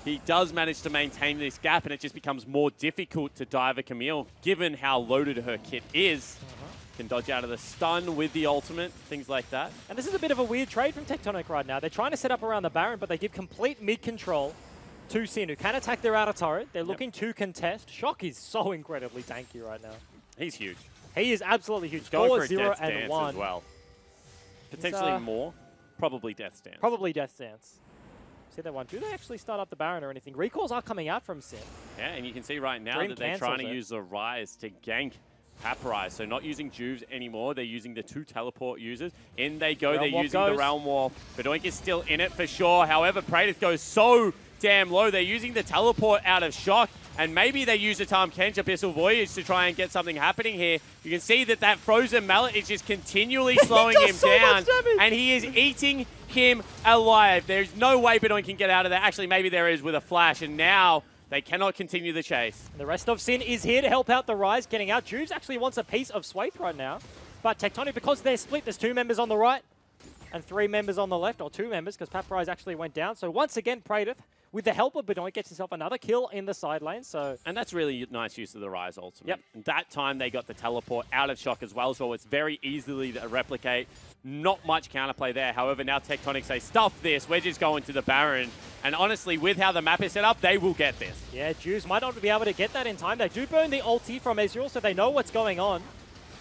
he does manage to maintain this gap and it just becomes more difficult to dive a Camille, given how loaded her kit is. Can dodge out of the stun with the ultimate, things like that. And this is a bit of a weird trade from Tectonic right now. They're trying to set up around the Baron, but they give complete mid-control to Sin, who can attack their outer turret. They're looking to contest. Shock is so incredibly tanky right now. He's huge. He is absolutely huge. Going 4, for a 0, Death and Stance 1. as well. Potentially more. Probably Death Stance. Probably Death Stance. See that one. Do they actually start up the Baron or anything? Recalls are coming out from Sin. Yeah, and you can see right now Dream that they're trying to cancels it. use the Rise to gank Paprise. So not using Juves anymore. They're using the 2 teleport users. In they go. Realm They're using goes. the Realm Warp. Bedoink is still in it for sure. However, Praedyth goes so damn low. They're using the teleport out of Shock. And maybe they use the Tahm Kench Abyssal Voyage to try and get something happening here. You can see that that Frozen Mallet is just continually slowing him down. And he is eating him alive. There's no way Bedoink can get out of there. Actually, maybe there is with a flash. And now they cannot continue the chase. And the rest of Sin is here to help out the Rise, getting out. Juves actually wants a piece of Swathe right now. But Tectonic, because they're split, there's 2 members on the right and 3 members on the left, or 2 members, because Paprise actually went down. So once again, Praedyth, with the help of Bedoink, gets himself another kill in the side lane. And that's really nice use of the Rise ultimate. Yep. And that time they got the teleport out of Shock as well, so it's very easily to replicate. Not much counterplay there. However, now Tectonic say, stuff this, we're just going to the Baron. And honestly, with how the map is set up, they will get this. Yeah, Juves might not be able to get that in time. They do burn the ulti from Ezreal, so they know what's going on.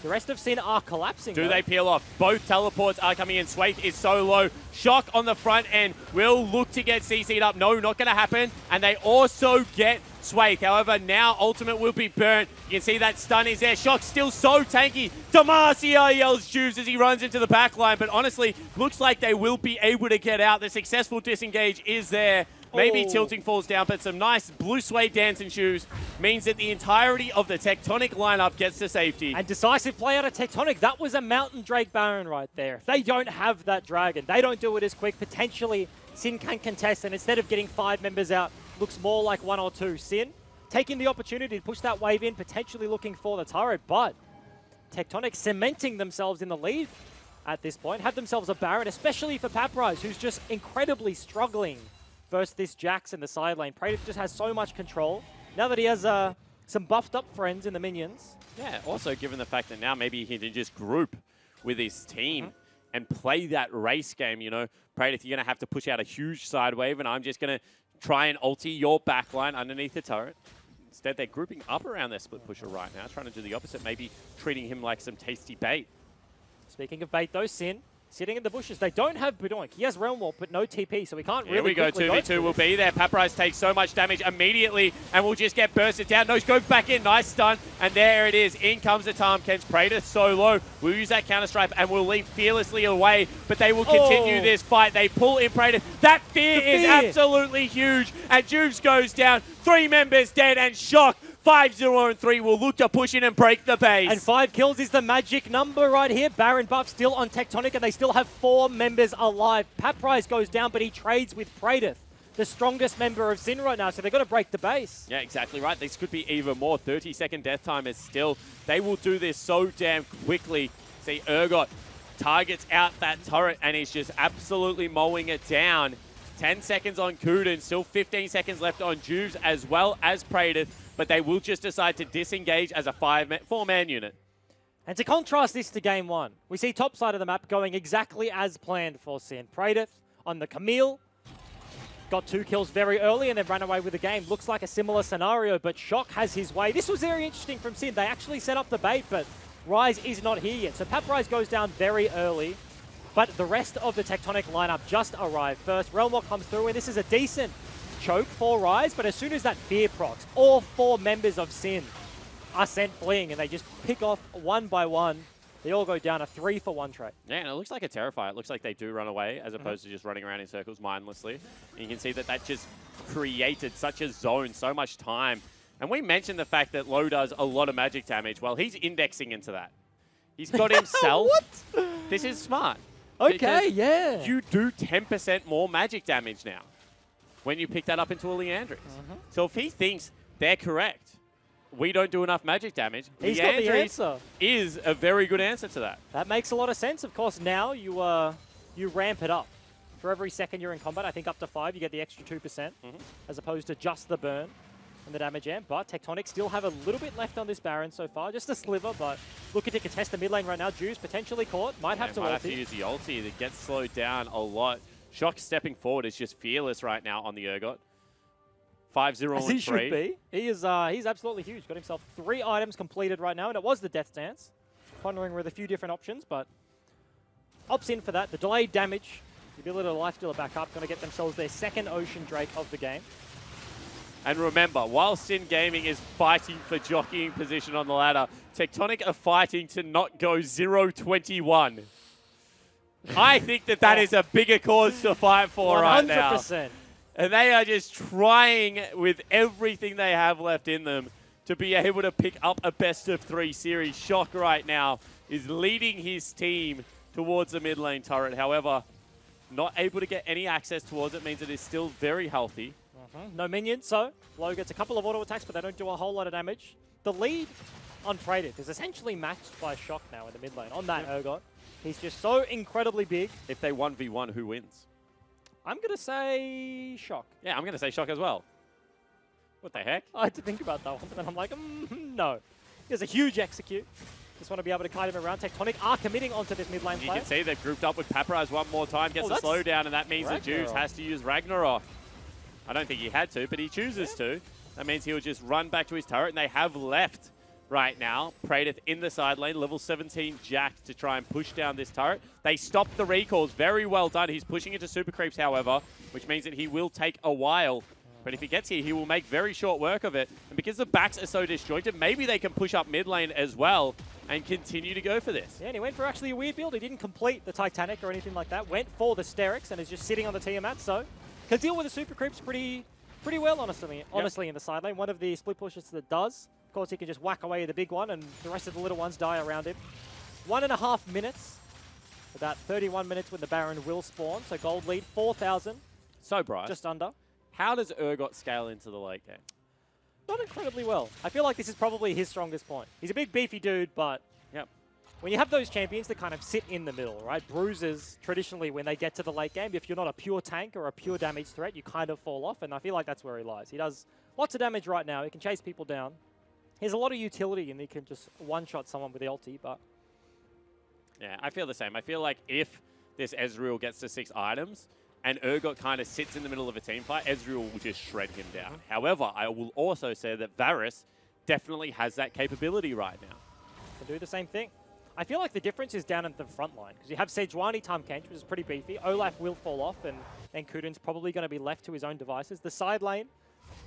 The rest of Sin are collapsing. Do they peel off? Both teleports are coming in. Swathe is so low. Shock on the front end will look to get CC'd up. No, not going to happen. And they also get Swathe. However, now ultimate will be burnt. You can see that stun is there. Shock still so tanky. Demacia yells Juves as he runs into the back line. But honestly, looks like they will be able to get out. The successful disengage is there. Maybe tilting falls down, but some nice blue suede dancing shoes means that the entirety of the Tectonic lineup gets to safety. And decisive play out of Tectonic. That was a Mountain Drake Baron right there. If they don't have that Dragon, they don't do it as quick. Potentially, Sin can contest, and instead of getting 5 members out, looks more like 1 or 2. Sin taking the opportunity to push that wave in, potentially looking for the turret, but Tectonic cementing themselves in the lead at this point. Have themselves a Baron, especially for Paprise, who's just incredibly struggling versus this Jax in the side lane. Praedyth just has so much control. Now that he has some buffed up friends in the minions. Yeah, also given the fact that now maybe he can just group with his team and play that race game, you know. Praedyth, you're going to have to push out a huge side wave, and I'm just going to try and ulti your backline underneath the turret. Instead, they're grouping up around their split pusher right now, trying to do the opposite, maybe treating him like some tasty bait. Speaking of bait, though, Sin sitting in the bushes. They don't have Bedoink. He has Realm Warp, but no TP, so we can't really. Here we go, 2v2 will be there. Paprise takes so much damage immediately and will just get bursted down. Nose goes back in, nice stun, and there it is. In comes the Tahm Kench. Praedyth so low. We'll use that counter strike and we'll leap fearlessly away, but they will continue this fight. They pull in Praedyth. That fear is absolutely huge, and Juves goes down. 3 members dead, and Shock 5-0 and 3 will look to push in and break the base. And 5 kills is the magic number right here. Baron buff still on Tectonic, and they still have 4 members alive. Paprise goes down, but he trades with Praedyth, the strongest member of Sin right now, so they've got to break the base. Yeah, exactly right. This could be even more. 30-second death time is still. They will do this so damn quickly. See, Urgot targets out that turret, and he's just absolutely mowing it down. 10 seconds on Kuden, still 15 seconds left on Juves as well as Praedyth, but they will just decide to disengage as a 4-man unit. And to contrast this to Game 1, we see top side of the map going exactly as planned for Sin. Praedyth on the Camille, got 2 kills very early and then ran away with the game. Looks like a similar scenario, but Shock has his way. This was very interesting from Sin. They actually set up the bait, but Rise is not here yet. So Rise goes down very early, but the rest of the Tectonic lineup just arrived first. Realmwalk comes through, and this is a decent choke for Rise, but as soon as that fear procs, all 4 members of Sin are sent fleeing, and they just pick off one by one. They all go down a 3-for-1 trade. Yeah, and it looks like a Terrifier. It looks like they do run away as opposed to just running around in circles mindlessly. And you can see that that just created such a zone, so much time. And we mentioned the fact that Low does a lot of magic damage. Well, he's indexing into that. He's got himself... What? This is smart. Okay, yeah. You do 10% more magic damage now when you pick that up into a Leandris. So if he thinks they're correct, we don't do enough magic damage, He's got the answer. Is a very good answer to that. That makes a lot of sense. Of course, now you ramp it up. For every second you're in combat, I think up to 5, you get the extra 2%, as opposed to just the burn and the damage amp. But Tectonic still have a little bit left on this Baron so far, just a sliver, but looking to contest the mid lane right now. Juice potentially caught, might have to use the ulti that gets slowed down a lot. Shock stepping forward is just fearless right now on the Urgot. 5-0 As and he 3. should be. He's absolutely huge. Got himself 3 items completed right now, and it was the Death Dance. Pondering with a few different options, but opts in for that. The delayed damage, the ability to life stealer back up, going to get themselves their second Ocean Drake of the game. And remember, while Sin Gaming is fighting for jockeying position on the ladder, Tectonic are fighting to not go 0-21. I think that is a bigger cause to fight for 100%. Right now. And they are just trying with everything they have left in them to be able to pick up a best-of-3 series. Shock right now is leading his team towards the mid lane turret. However, not able to get any access towards it means it is still very healthy. No minions, so Low gets a couple of auto attacks, but they don't do a whole lot of damage. The lead on Praedyth is essentially matched by Shock now in the mid lane on that Urgot. He's just so incredibly big. If they 1v1, who wins? I'm going to say Shock. Yeah, I'm going to say Shock as well. What the heck? I had to think about that one, but then I'm like, no. There's a huge execute. Just want to be able to kite him around. Tectonic are committing onto this mid lane play. You can see they've grouped up with Papyrus one more time, gets a slowdown, and that means that Juice has to use Ragnarok. I don't think he had to, but he chooses to. That means he'll just run back to his turret, and they have left right now. Praedyth in the side lane, level 17 Jack to try and push down this turret. They stop the recalls. Very well done. He's pushing into super creeps, however, which means that he will take a while. But if he gets here, he will make very short work of it. And because the backs are so disjointed, maybe they can push up mid lane as well and continue to go for this. Yeah, and he went for actually a weird build. He didn't complete the Titanic or anything like that. Went for the Sterix and is just sitting on the Tiamat, so can deal with the super creeps pretty well, honestly, in the side lane. One of the split pushes that does. Of course, he can just whack away the big one, and the rest of the little ones die around him. 1.5 minutes. About 31 minutes when the Baron will spawn. So gold lead, 4,000. So, Bryce, just under. How does Urgot scale into the late game? Not incredibly well. I feel like this is probably his strongest point. He's a big, beefy dude, but when you have those champions that kind of sit in the middle, right? Bruisers, traditionally, when they get to the late game, if you're not a pure tank or a pure damage threat, you kind of fall off, and I feel like that's where he lies. He does lots of damage right now. He can chase people down. He has a lot of utility, and he can just one-shot someone with the ulti, but... Yeah, I feel the same. I feel like if this Ezreal gets to 6 items, and Urgot kind of sits in the middle of a team fight, Ezreal will just shred him down. However, I will also say that Varus definitely has that capability right now. Can do the same thing. I feel like the difference is down at the front line, because you have Sejuani Tahm Kench, which is pretty beefy. Olaf will fall off, and Kuden's probably going to be left to his own devices. The side lane,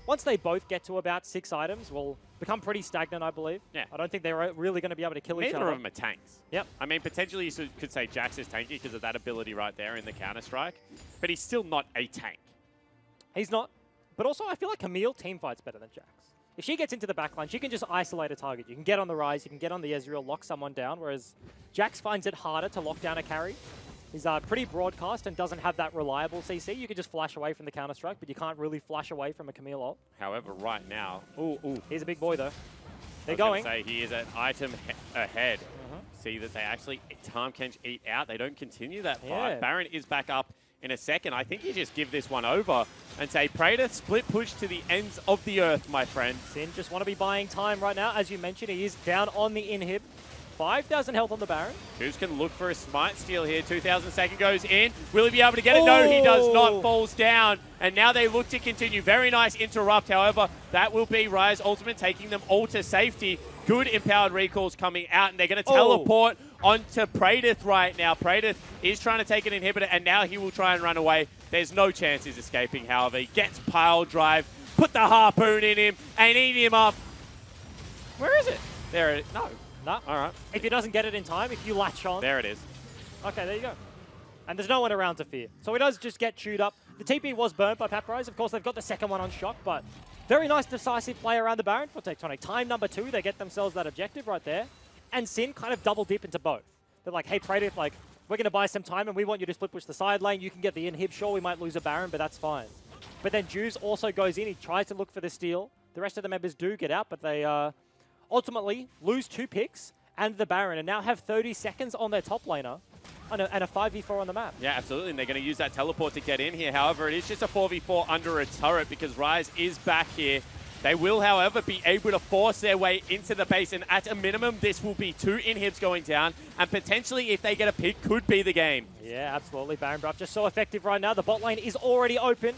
once they both get to about 6 items, will become pretty stagnant, I believe. Yeah. I don't think they're really going to be able to kill each other. Neither of them are tanks. Yep. I mean, potentially you could say Jax is tanky because of that ability right there in the Counter-Strike, but he's still not a tank. He's not. But also, I feel like Camille teamfights better than Jax. If she gets into the backline, she can just isolate a target. You can get on the Rise, you can get on the Ezreal, lock someone down, whereas Jax finds it harder to lock down a carry. He's pretty broadcast and doesn't have that reliable CC. You can just flash away from the Counter-Strike, but you can't really flash away from a Camille ult. However, right now... He's a big boy, though. They're going. I was going to say, he is an item ahead. See that they actually, Tahm Kench eat out. They don't continue that fight. Baron is back up in a second. I think you just give this one over and say, Praedyth, split push to the ends of the earth, my friend. Sin just want to be buying time right now. As you mentioned, he is down on the inhib. 5,000 health on the Baron. Juice can look for a smite steal here. 2,000 second goes in. Will he be able to get it? No, he does not. Falls down. And now they look to continue. Very nice interrupt. However, that will be Rise Ultimate taking them all to safety. Good empowered recalls coming out, and they're going to teleport onto Praedyth right now. Praedyth is trying to take an inhibitor, and now he will try and run away. There's no chance he's escaping, however. He gets pile drive, put the harpoon in him, and eat him up. Where is it? There it is. No. No. All right. If he doesn't get it in time, if you latch on. There it is. Okay, there you go. And there's no one around to fear. So he does just get chewed up. The TP was burnt by Paprise. Of course, they've got the second one on shock, but very nice decisive play around the Baron for Tectonic. Time number 2, they get themselves that objective right there. And Sin kind of double dip into both. They're like, hey, Praedyth, like, we're going to buy some time and we want you to split push the side lane. You can get the inhib. Sure, we might lose a Baron, but that's fine. But then Juice also goes in. He tries to look for the steal. The rest of the members do get out, but they ultimately lose 2 picks and the Baron, and now have 30 seconds on their top laner and a 5v4 on the map. Yeah, absolutely, and they're going to use that teleport to get in here. However, it is just a 4v4 under a turret because Rise is back here. They will, however, be able to force their way into the base, and at a minimum, this will be 2 inhibs going down, and potentially, if they get a pick, could be the game. Yeah, absolutely. Baron Bruff just so effective right now. The bot lane is already open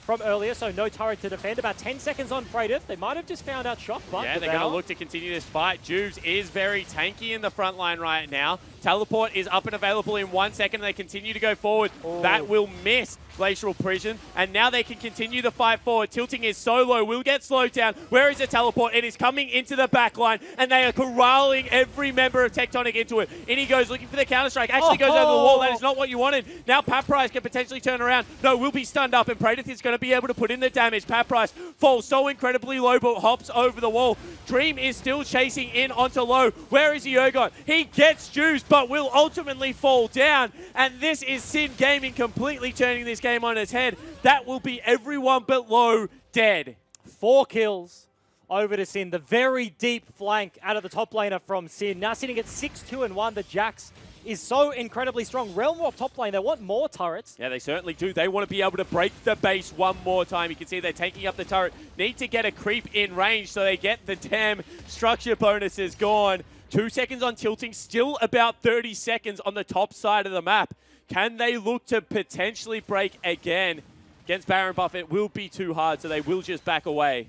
from earlier, so no turret to defend. About 10 seconds on Praedyth. They might have just found out shock, but yeah, they're going to look to continue this fight. Juves is very tanky in the front line right now. Teleport is up and available in 1 second. They continue to go forward. That will miss Glacial Prison, and now they can continue the fight forward. Tilting is so low, will get slowed down. Where is the teleport? It is coming into the back line, and they are corralling every member of Tectonic into it. In he goes, looking for the counter-strike. Actually goes over the wall. That is not what you wanted. Now Paprise can potentially turn around. No, will be stunned up, and Praedyth is going to be able to put in the damage. Paprise falls so incredibly low, but hops over the wall. Dream is still chasing in onto low. Where is the Urgot? He gets Juice, but will ultimately fall down, and this is Sin Gaming completely turning this game on its head. That will be everyone but low dead. 4 kills over to Sin. The very deep flank out of the top laner from Sin. Now sitting at 6-2-1. The Jax is so incredibly strong. Realm Warp top lane, they want more turrets. Yeah, they certainly do. They want to be able to break the base one more time. You can see they're taking up the turret. Need to get a creep in range so they get the damn structure bonuses gone. 2 seconds on Tilting, still about 30 seconds on the top side of the map. Can they look to potentially break again? Against Baron Buff, it will be too hard, so they will just back away.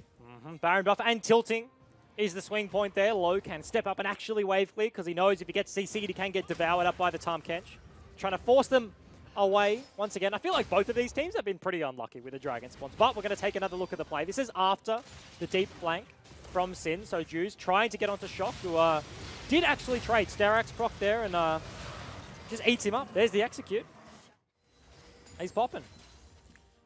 Baron Buff and Tilting is the swing point there. Low can step up and actually wave clear because he knows if he gets CC'd, he can get devoured up by the Tahm Kench. Trying to force them away once again. I feel like both of these teams have been pretty unlucky with the Dragon spawns, but we're going to take another look at the play. This is after the deep flank from Sin, so Juice trying to get onto Shock, who did actually trade Starax proc there and just eats him up. There's the execute. He's popping.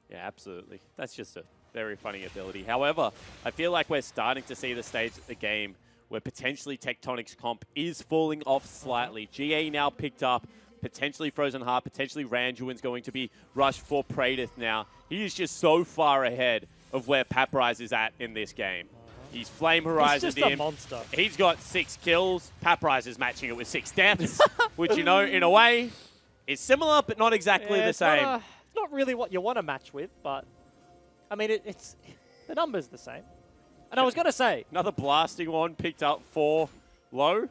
Yeah, absolutely. That's just a very funny ability. However, I feel like we're starting to see the stage of the game where potentially Tectonic's comp is falling off slightly. GA now picked up, potentially Frozen Heart, potentially Randuin's going to be rushed for Praedyth now. He is just so far ahead of where Paprise is at in this game. He's Flame Horizoned He's just a monster. He's got 6 kills. Paprise is matching it with 6 deaths, which, you know, in a way, is similar, but not exactly the same. Not really what you want to match with, but, I mean, it's the number's the same. And I was going to say... Another blasting one picked up for low.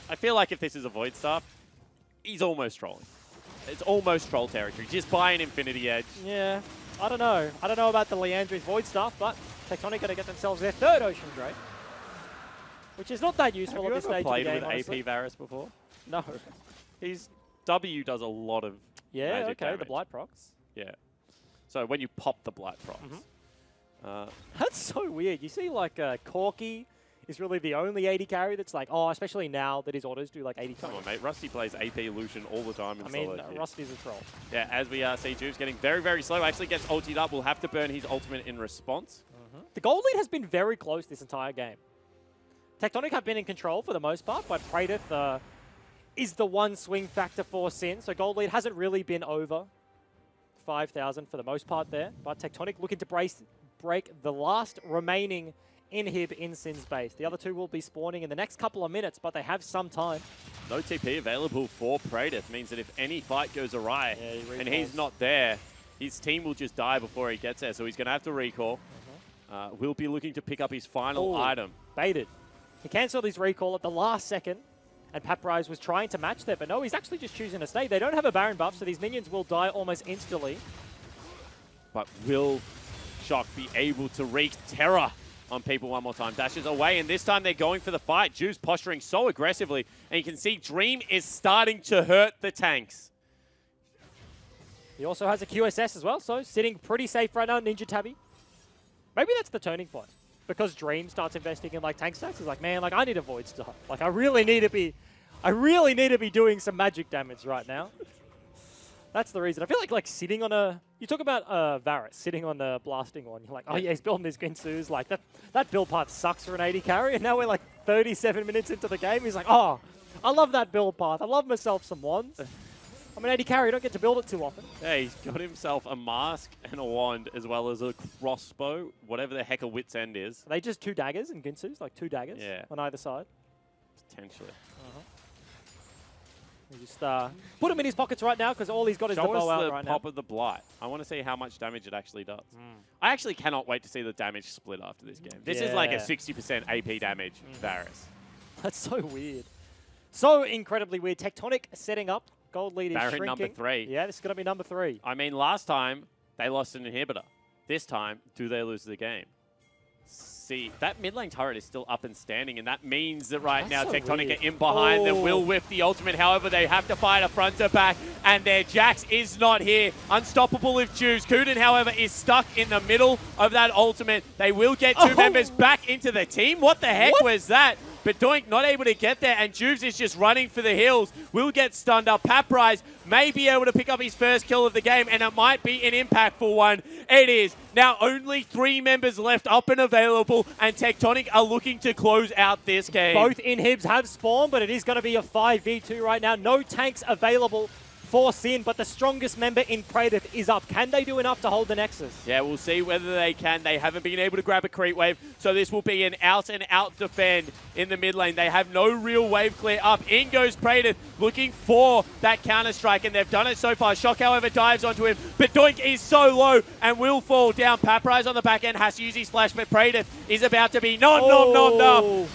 I feel like if this is a Void Staff, he's almost trolling. It's almost troll territory. Just buy an Infinity Edge. Yeah, I don't know. I don't know about the Leandri's Void Staff, but Tectonic going to get themselves their 3rd Ocean Drake, which is not that useful at this stage of the game, Have you ever played honestly. with AP Varus before? No. His W does a lot of magic damage. The Blight procs. Yeah. So when you pop the Blight procs. That's so weird. You see, like, Corki is really the only 80 carry that's like, oh, especially now that his autos do like 80 Come on, mate. Rusty plays AP Lucian all the time in solo queue. Rusty's a troll. Yeah, as we see Juves getting very, very slow. Actually gets ultied up. Will have to burn his ultimate in response. The gold lead has been very close this entire game. Tectonic have been in control for the most part, but Praedyth is the one swing factor for Sin. So gold lead hasn't really been over 5,000 for the most part there. But Tectonic looking to break the last remaining inhib in Sin's base. The other two will be spawning in the next couple of minutes, but they have some time. No TP available for Praedyth. Means that if any fight goes awry and he's not there, his team will just die before he gets there. So he's going to have to recall. Will be looking to pick up his final item. Baited. He cancelled his recall at the last second. And Paprise was trying to match there, but no, he's actually just choosing to stay. They don't have a Baron buff, so these minions will die almost instantly. But will Shock be able to wreak terror on people one more time? Dashes away, and this time they're going for the fight. Juice posturing so aggressively, and you can see Dream is starting to hurt the tanks. He also has a QSS as well, so sitting pretty safe right now, Ninja Tabby. Maybe that's the turning point. Because Dream starts investing in like tank stacks, he's like, man, like I need a Void Star. Like I really need to be doing some magic damage right now. That's the reason. I feel like sitting on a, you talk about Varus sitting on the blasting one. You're like, oh yeah, he's building his Ginsu's. Like that build path sucks for an AD carry. And now we're like 37 minutes into the game. He's like, oh, I love that build path. I love myself some wands. I'm an AD carry. I don't get to build it too often. Yeah, he's got himself a mask and a wand as well as a crossbow, whatever the heck a Wit's End is. Are they just 2 daggers in Ginsu's? Like 2 daggers on either side? Potentially. You just put him in his pockets right now because all he's got is the bow out right now. Show us the pop of the Blight. I want to see how much damage it actually does. I actually cannot wait to see the damage split after this game. This is like a 60% AP damage Varus. That's so weird. So incredibly weird. Tectonic setting up. Gold lead is Baron shrinking. number 3. Yeah, this is going to be number 3. I mean, last time they lost an inhibitor. This time, do they lose the game? See, that mid lane turret is still up and standing, and that means that right now Tectonic are in behind. They will whiff the ultimate. However, they have to fight a front to back, and their Jax is not here. Unstoppable if Juice. Kuden, however, is stuck in the middle of that ultimate. They will get 2 members back into the team. What the heck was that? But Doink not able to get there, and Juves is just running for the hills. Will get stunned up. Paprise may be able to pick up his first kill of the game, and it might be an impactful one. It is. Now only 3 members left up and available, and Tectonic are looking to close out this game. Both inhibs have spawned, but it is going to be a 5v2 right now. No tanks available for Sin, but the strongest member in Praedyth is up. Can they do enough to hold the Nexus? Yeah, we'll see whether they can. They haven't been able to grab a creep wave, so this will be an out-and-out defend in the mid lane. They have no real wave clear up. In goes Praedyth, looking for that counter-strike, and they've done it so far. Shock, however, dives onto him, but Doink is so low and will fall down. Paprise on the back end has to use his flash, but Praedyth is about to be nom.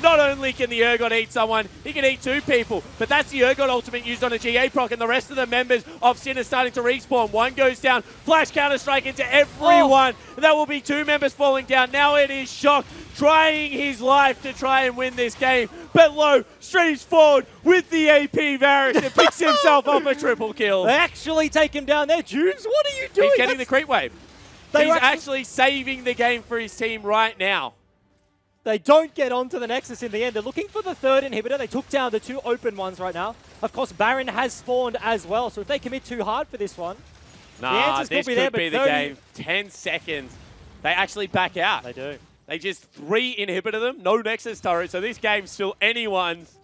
Not only can the Urgot eat someone, he can eat 2 people, but that's the Urgot ultimate used on a GA proc, and the rest of the members of Sin are starting to respawn. One goes down, flash counter-strike into everyone. That will be 2 members falling down. Now it is Shock trying his life to try and win this game, but Low streams forward with the AP Varus and picks himself up a triple kill. They actually take him down there. Juves, what are you doing? He's getting the creep wave. He's actually saving the game for his team right now. They don't get onto the Nexus in the end. They're looking for the 3rd inhibitor. They took down the 2 open ones right now. Of course, Baron has spawned as well, so if they commit too hard for this one, nah, this could be the game. 10 seconds. They actually back out. They do. They just 3 inhibitor them, no Nexus turret, so this game's still anyone's.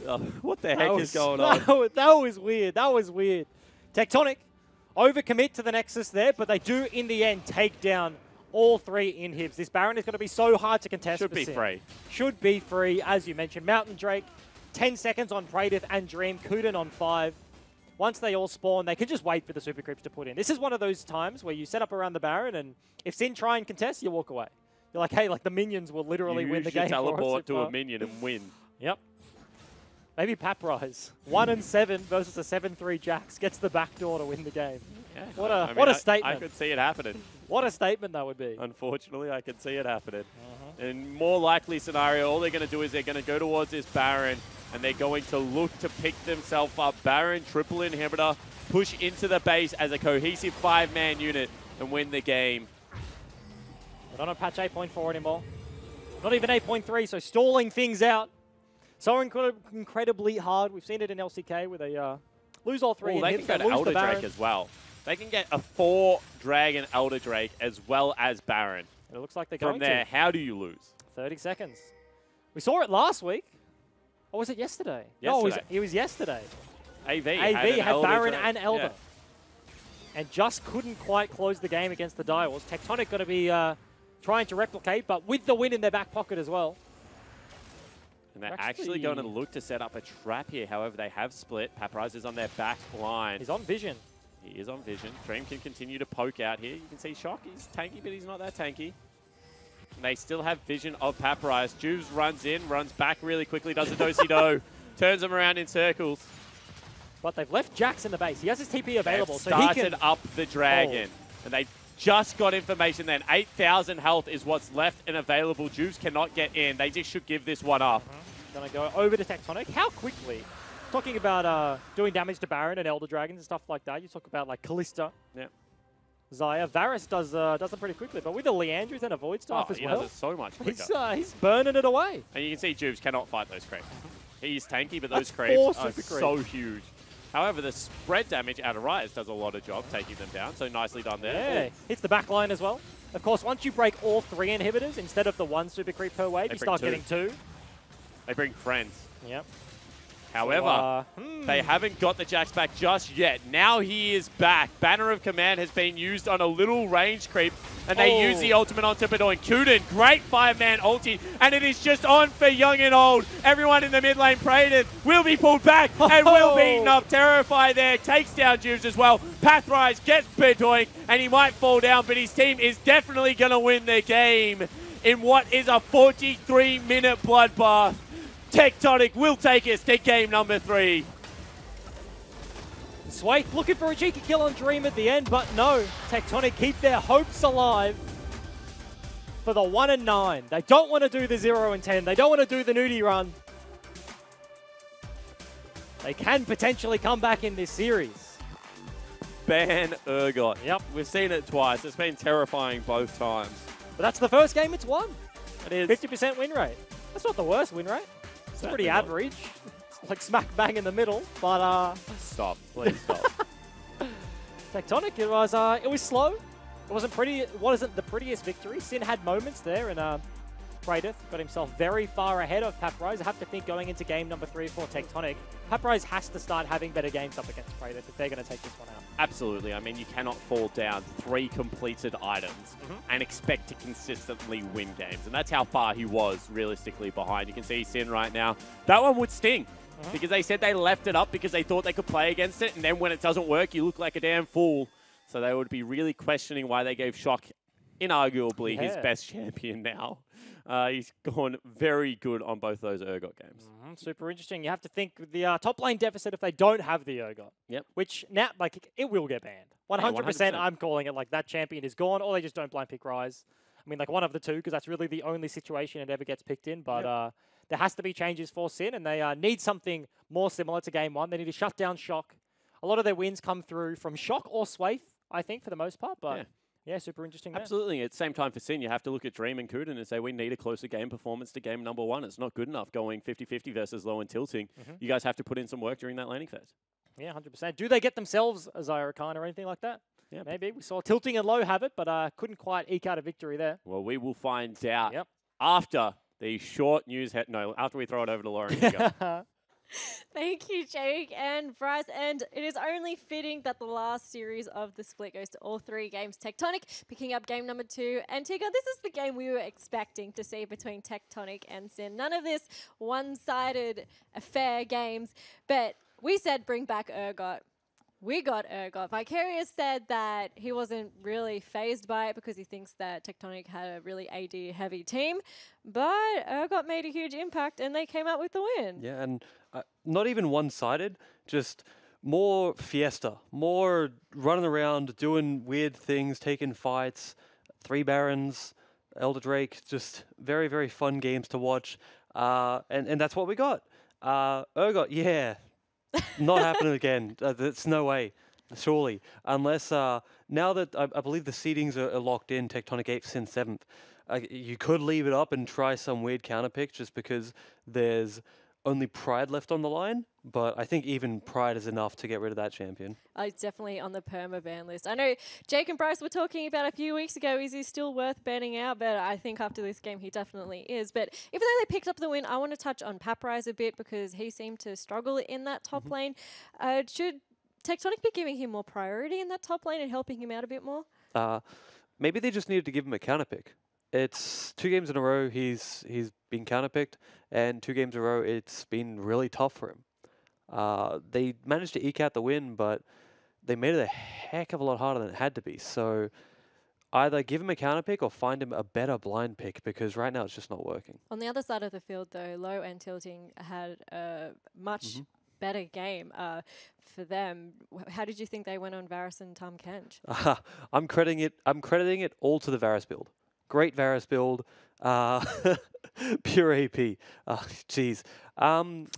Oh, what the heck is going on? That was weird. That was weird. Tectonic overcommit to the Nexus there, but they do in the end take down all 3 inhibs. This Baron is going to be so hard to contest. Should be free. Should be free, as you mentioned. Mountain Drake, 10 seconds on Praedyth and Dream. Kuden on 5. Once they all spawn, they can just wait for the super creeps to put in. This is one of those times where you set up around the Baron, and if Sin try and contest, you walk away. You're like, hey, like the minions will literally win the game. You teleport to a minion and win. Yep. Maybe Paprise. 1 and 7 versus a 7-3 Jax gets the backdoor to win the game. Yeah, what a statement. I could see it happening. What a statement that would be. Unfortunately, I could see it happening. In more likely scenario, all they're going to do is they're going to go towards this Baron, and they're going to look to pick themselves up. Baron, triple inhibitor, push into the base as a cohesive 5-man unit and win the game. We're not on patch 8.4 anymore. Not even 8.3, so stalling things out. So incredibly hard. We've seen it in LCK where they lose all 3. They can go to Elder Drake as well. They can get a 4-Dragon Elder Drake as well as Baron. It looks like they're going From there, how do you lose? 30 seconds. We saw it last week. Or was it yesterday? Yesterday. No, it was yesterday. AV had Baron Drake. and Elder. Yeah. And just couldn't quite close the game against the Direwolves. Tectonic going to be trying to replicate, but with the win in their back pocket as well. And they're actually going to look to set up a trap here. However, they have split. Paprise is on their back line. He's on vision. He is on vision. Dream can continue to poke out here. You can see Shock. He's tanky, but he's not that tanky. And they still have vision of Paprise. Juves runs in, runs back really quickly, does a do-si-do. turns him around in circles. But they've left Jax in the base. He has his TP available, They've so he started can... up the dragon. And they just got information then. 8,000 health is what's left and available. Juves cannot get in. They just should give this one up. Gonna go over to Tectonic. How quickly? Talking about doing damage to Baron and Elder Dragons and stuff like that. You talk about like Callista. Yeah. Zaya. Varus does them pretty quickly, but with the Leandries and a Void Staff as well. Does so much quicker. He's burning it away. And you can see Juves cannot fight those creeps. He's tanky, but those That's 4 creeps are super so huge. However, the spread damage out of Riot does a lot of job taking them down, so nicely done there. Yeah, hits the back line as well. Of course, once you break all 3 inhibitors, instead of the 1 super creep per wave, you start getting 2. They bring friends. Yep. However, they haven't got the Jax back just yet. Now he is back. Banner of Command has been used on a little range creep, and they use the ultimate on Tipadoin. Kuden, great 5-man ulti, and it is just on for young and old. Everyone in the mid lane Praetor will be pulled back and will be eaten up. Terrify there, takes down Juves as well. Pathrise gets Bedoink, and he might fall down, but his team is definitely going to win the game in what is a 43-minute bloodbath. Tectonic will take us to game number 3. Swaith looking for a cheeky kill on Dream at the end, but no. Tectonic keep their hopes alive for the 1 and 9. They don't want to do the 0 and 10. They don't want to do the nudie run. They can potentially come back in this series. Ban Urgot. Yep. We've seen it twice. It's been terrifying both times. But that's the first game it's won. It is. 50% win rate. That's not the worst win rate. It's pretty average. It's like smack bang in the middle, but Stop. Please stop. Tectonic, it was slow. It wasn't pretty. It wasn't the prettiest victory. Sin had moments there, and Praetor got himself very far ahead of Pathrise. I have to think going into game number 3 for Tectonic, Pathrise has to start having better games up against Praetor if they're going to take this one out. Absolutely. I mean, you cannot fall down 3 completed items and expect to consistently win games. And that's how far he was realistically behind. You can see Sin right now. That one would sting because they said they left it up because they thought they could play against it. And then when it doesn't work, you look like a damn fool. So they would be really questioning why they gave Shock inarguably his best champion now. He's gone very good on both those Urgot games. Super interesting. You have to think the top lane deficit if they don't have the Urgot. Yep. Which now, like, it will get banned. 100%, I'm calling it. Like, that champion is gone, or they just don't blind pick Ryze. I mean, like, one of the two, because that's really the only situation it ever gets picked in. But there has to be changes for Sin, and they need something more similar to Game 1. They need to shut down Shock. A lot of their wins come through from Shock or Swaith, I think, for the most part. But yeah, super interesting there. Absolutely. At the same time for Sin, you have to look at Dream and Kuden and say we need a closer game performance to game number 1. It's not good enough going 50-50 versus low and tilting. You guys have to put in some work during that laning phase. Yeah, 100%. Do they get themselves a Zyra Khan or anything like that? Yeah. Maybe. We saw tilting and low have it, but couldn't quite eke out a victory there. Well, we will find out after the short news. After we throw it over to Lauren. Here you go. Thank you, Jake and Bryce. And it is only fitting that the last series of the split goes to all 3 games. Tectonic picking up game number 2. And Tigger, this is the game we were expecting to see between Tectonic and Sin. None of this one-sided affair games. But we said bring back Urgot. We got Urgot. Vicarious said that he wasn't really phased by it because he thinks that Tectonic had a really AD-heavy team. But Urgot made a huge impact, and they came out with the win. Yeah, and not even one-sided, just more fiesta, more running around, doing weird things, taking fights, 3 Barons, Elder Drake, just very, very fun games to watch. And that's what we got. Urgot, yeah. Not happening again. That's no way, surely. Unless now that I believe the seedings are locked in, Tectonic 8th, Sin 7th, you could leave it up and try some weird counterpick just because there's only Pride left on the line. But I think even Pride is enough to get rid of that champion. It's definitely on the perma ban list. I know Jake and Bryce were talking about a few weeks ago, is he still worth banning out? But I think after this game, he definitely is. But even though they picked up the win, I want to touch on Pathrise a bit because he seemed to struggle in that top lane. Should Tectonic be giving him more priority in that top lane and helping him out a bit more? Maybe they just needed to give him a counterpick. It's 2 games in a row he's been counterpicked, and 2 games in a row it's been really tough for him. They managed to eke out the win, but they made it a heck of a lot harder than it had to be. So either give him a counter pick or find him a better blind pick, because right now it's just not working. On the other side of the field, though, Low and Tilting had a much better game for them. How did you think they went on Varus and Tom Kench? I'm crediting it all to the Varus build. Great Varus build. Pure AP. Jeez.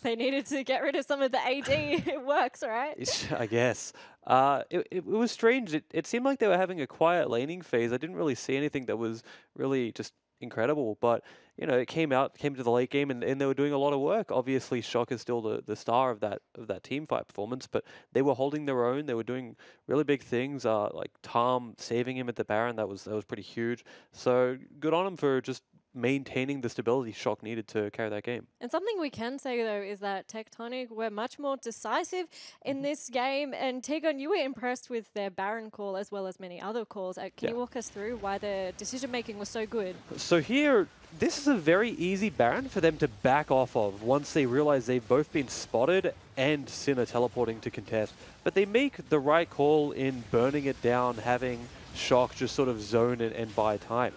They needed to get rid of some of the AD. It works, right? I guess. It was strange. It seemed like they were having a quiet laning phase. I didn't really see anything that was really just incredible, but you know, it came to the late game, and they were doing a lot of work. Obviously, Shock is still the star of that team fight performance, but they were holding their own. They were doing really big things, like Tom saving him at the Baron. That was pretty huge. So good on him for just maintaining the stability Shock needed to carry that game. And something we can say, though, is that Tectonic were much more decisive in this game. And Tegon, you were impressed with their Baron call as well as many other calls. Can you walk us through why the decision-making was so good? So here, this is a very easy Baron for them to back off of once they realize they've both been spotted and Sin are teleporting to contest. But they make the right call in burning it down, having Shock just sort of zone and buy time.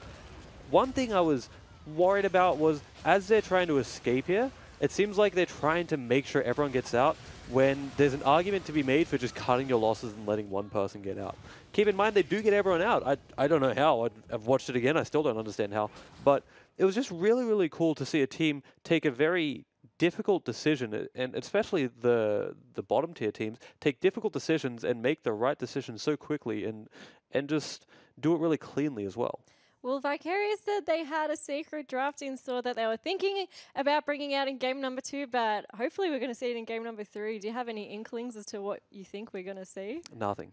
One thing I was worried about was, as they're trying to escape here, it seems like they're trying to make sure everyone gets out when there's an argument to be made for just cutting your losses and letting one person get out. Keep in mind, they do get everyone out. I don't know how. I've watched it again. I still don't understand how. But it was just really, really cool to see a team take a very difficult decision, and especially the bottom tier teams take difficult decisions and make the right decision so quickly and just do it really cleanly as well. Well, Vicarious said they had a secret draft in store that they were thinking about bringing out in game number 2, but hopefully we're going to see it in game number 3. Do you have any inklings as to what you think we're going to see? Nothing.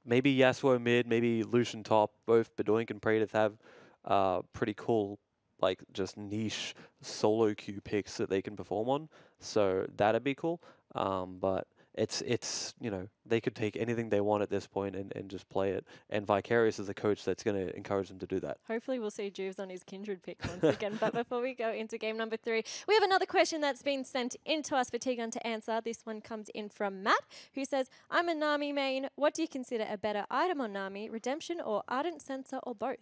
Maybe Yasuo mid, maybe Lucian top. Both Bedoink and Praedyth have pretty cool, like, just niche solo queue picks that they can perform on. So that'd be cool. But it's you know, they could take anything they want at this point and just play it. And Vicarious is a coach that's going to encourage them to do that. Hopefully we'll see Juves on his Kindred pick once again. But before we go into game number 3, we have another question that's been sent in to us for Tegan to answer. This one comes in from Matt, who says, I'm a Nami main. What do you consider a better item on Nami, Redemption or Ardent Sensor or both?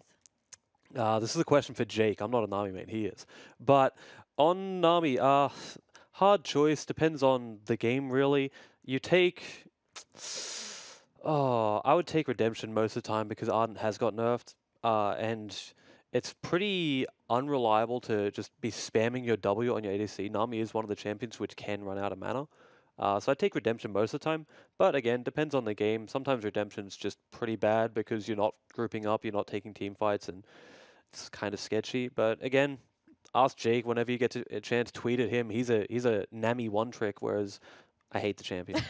This is a question for Jake. I'm not a Nami main, he is. But on Nami, hard choice, depends on the game really. You take, I would take Redemption most of the time because Ardent has got nerfed, and it's pretty unreliable to just be spamming your W on your ADC. Nami is one of the champions which can run out of mana. So I take Redemption most of the time, but again, depends on the game. Sometimes Redemption's just pretty bad because you're not grouping up, you're not taking team fights, and it's kind of sketchy. But again, ask Jake whenever you get a chance, tweet at him. He's a Nami one trick, whereas I hate the champion.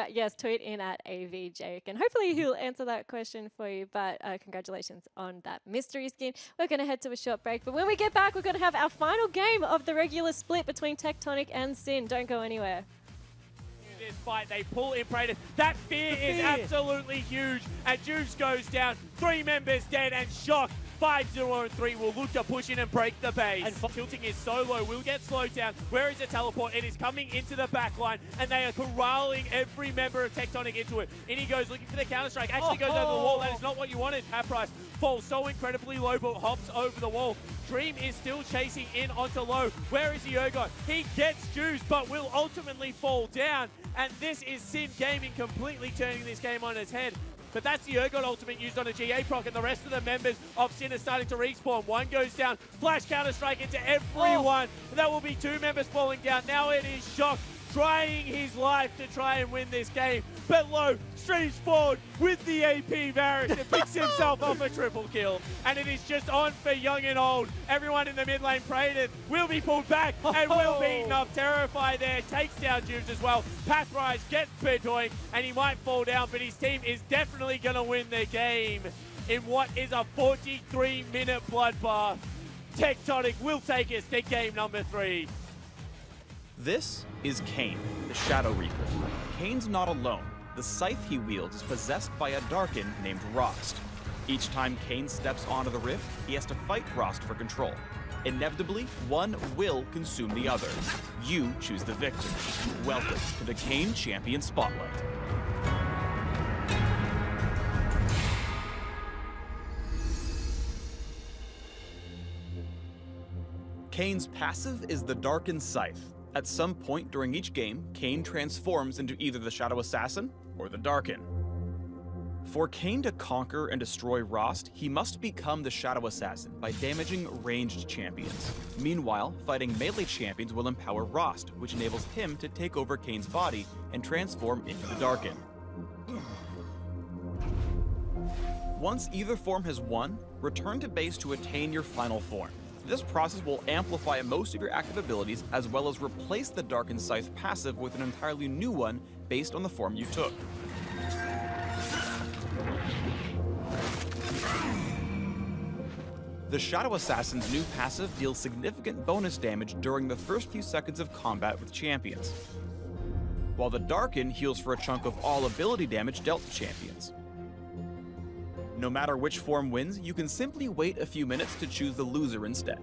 Yes, tweet in at AVJake, and hopefully he'll answer that question for you. But congratulations on that mystery skin. We're going to head to a short break, but when we get back, we're going to have our final game of the regular split between Tectonic and Sin. Don't go anywhere. This fight, they pull in Praedyth. That fear is absolutely huge, and Juves goes down. 3 members dead, and Shock 5-0-3 will look to push in and break the base. And Tilting is solo, will get slowed down. Where is the teleport? It is coming into the back line, and they are corralling every member of Tectonic into it. In he goes, looking for the counter-strike. Actually goes over the wall. That is not what you wanted. Half-Price falls so incredibly low, but hops over the wall. Dream is still chasing in onto Low. Where is the Urgot? He gets Juice, but will ultimately fall down. And this is Sin Gaming completely turning this game on its head. But that's the Urgot ultimate used on a GA proc, and the rest of the members of Sin are starting to respawn. One goes down, flash counter-strike into everyone. That will be 2 members falling down. Now it is Shock trying his life to try and win this game. But Low streams forward with the AP Varus and picks himself off a triple kill. And it is just on for young and old. Everyone in the mid lane, Praedyth, will be pulled back and will be beaten up. Terrify there, takes down Juves as well. Pathrise gets Bedoink, and he might fall down, but his team is definitely going to win the game in what is a 43-minute bloodbath. Tectonic will take us to game number 3. This is Kayn, the Shadow Reaper. Kayn's not alone. The scythe he wields is possessed by a Darkin named Rost. Each time Kayn steps onto the rift, he has to fight Rost for control. Inevitably, one will consume the other. You choose the victor. Welcome to the Kayn Champion Spotlight. Kane's passive is the Darkened Scythe. At some point during each game, Kane transforms into either the Shadow Assassin or the Darken. For Kane to conquer and destroy Rost, he must become the Shadow Assassin by damaging ranged champions. Meanwhile, fighting melee champions will empower Rost, which enables him to take over Kane's body and transform into the Darken. Once either form has won, return to base to attain your final form. This process will amplify most of your active abilities as well as replace the Darkened Scythe passive with an entirely new one based on the form you took. The Shadow Assassin's new passive deals significant bonus damage during the first few seconds of combat with champions, while the Darken heals for a chunk of all ability damage dealt to champions. No matter which form wins, you can simply wait a few minutes to choose the loser instead.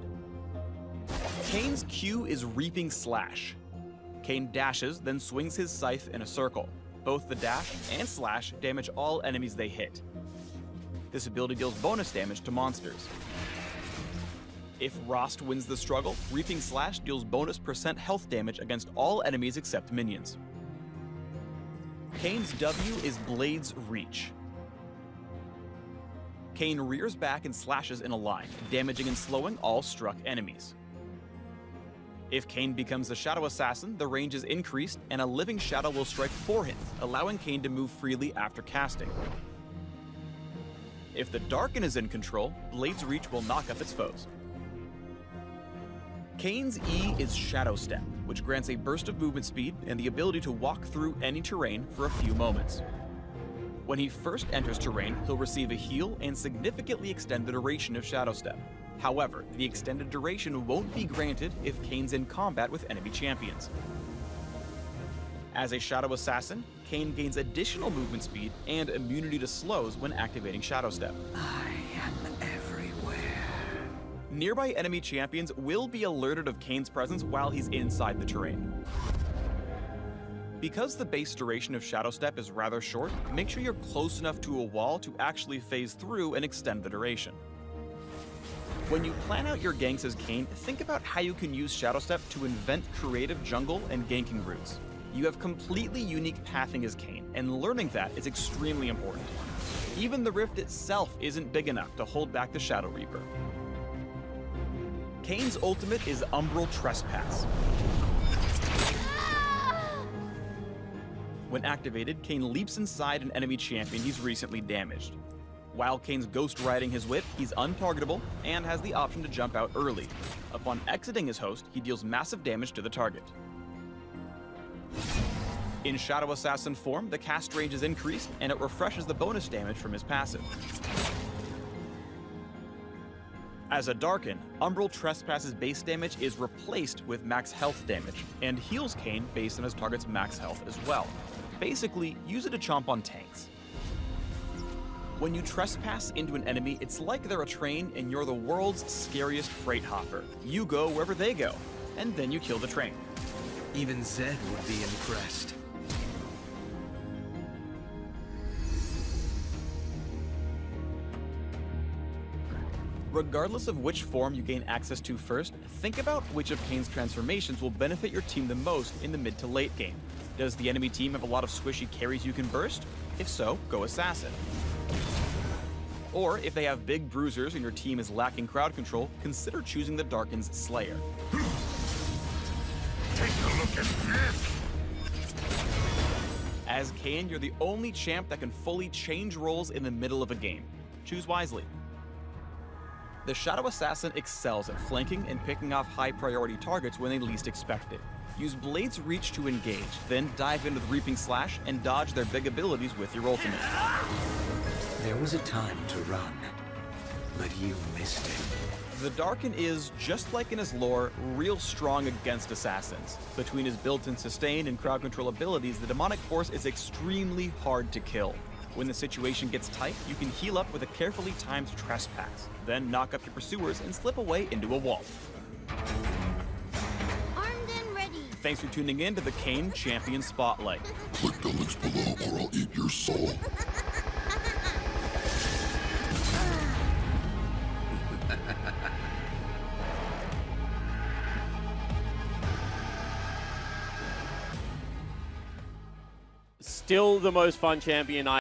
Kane's Q is Reaping Slash. Kane dashes, then swings his scythe in a circle. Both the dash and slash damage all enemies they hit. This ability deals bonus damage to monsters. If Rost wins the struggle, Reaping Slash deals bonus % health damage against all enemies except minions. Kane's W is Blade's Reach. Kane rears back and slashes in a line, damaging and slowing all struck enemies. If Kane becomes the Shadow Assassin, the range is increased and a living shadow will strike for him, allowing Kane to move freely after casting. If the Darken is in control, Blade's Reach will knock up its foes. Kane's E is Shadow Step, which grants a burst of movement speed and the ability to walk through any terrain for a few moments. When he first enters terrain, he'll receive a heal and significantly extend the duration of Shadow Step. However, the extended duration won't be granted if Kane's in combat with enemy champions. As a Shadow Assassin, Kane gains additional movement speed and immunity to slows when activating Shadow Step. I am everywhere. Nearby enemy champions will be alerted of Kane's presence while he's inside the terrain. Because the base duration of Shadow Step is rather short, make sure you're close enough to a wall to actually phase through and extend the duration. When you plan out your ganks as Kane, think about how you can use Shadow Step to invent creative jungle and ganking routes. You have completely unique pathing as Kane, and learning that is extremely important. Even the rift itself isn't big enough to hold back the Shadow Reaper. Kane's ultimate is Umbral Trespass. When activated, Kane leaps inside an enemy champion he's recently damaged. While Kane's ghost riding his whip, he's untargetable and has the option to jump out early. Upon exiting his host, he deals massive damage to the target. In Shadow Assassin form, the cast range is increased and it refreshes the bonus damage from his passive. As a Darken, Umbral Trespass's base damage is replaced with max health damage, and heals Kane based on his target's max health as well. Basically, use it to chomp on tanks. When you trespass into an enemy, it's like they're a train and you're the world's scariest freight hopper. You go wherever they go, and then you kill the train. Even Zed would be impressed. Regardless of which form you gain access to first, think about which of Kane's transformations will benefit your team the most in the mid to late game. Does the enemy team have a lot of squishy carries you can burst? If so, go Assassin. Or if they have big bruisers and your team is lacking crowd control, consider choosing the Darken's Slayer. Take a look at this! As Kane, you're the only champ that can fully change roles in the middle of a game. Choose wisely. The Shadow Assassin excels at flanking and picking off high-priority targets when they least expect it. Use Blade's Reach to engage, then dive into the Reaping Slash and dodge their big abilities with your ultimate. There was a time to run, but you missed it. The Darken is, just like in his lore, real strong against assassins. Between his built-in sustain and crowd control abilities, the demonic force is extremely hard to kill. When the situation gets tight, you can heal up with a carefully timed trespass, then knock up your pursuers and slip away into a wall. Armed and ready. Thanks for tuning in to the Kane Champion Spotlight. Click the links below or I'll eat your soul. still the most fun champion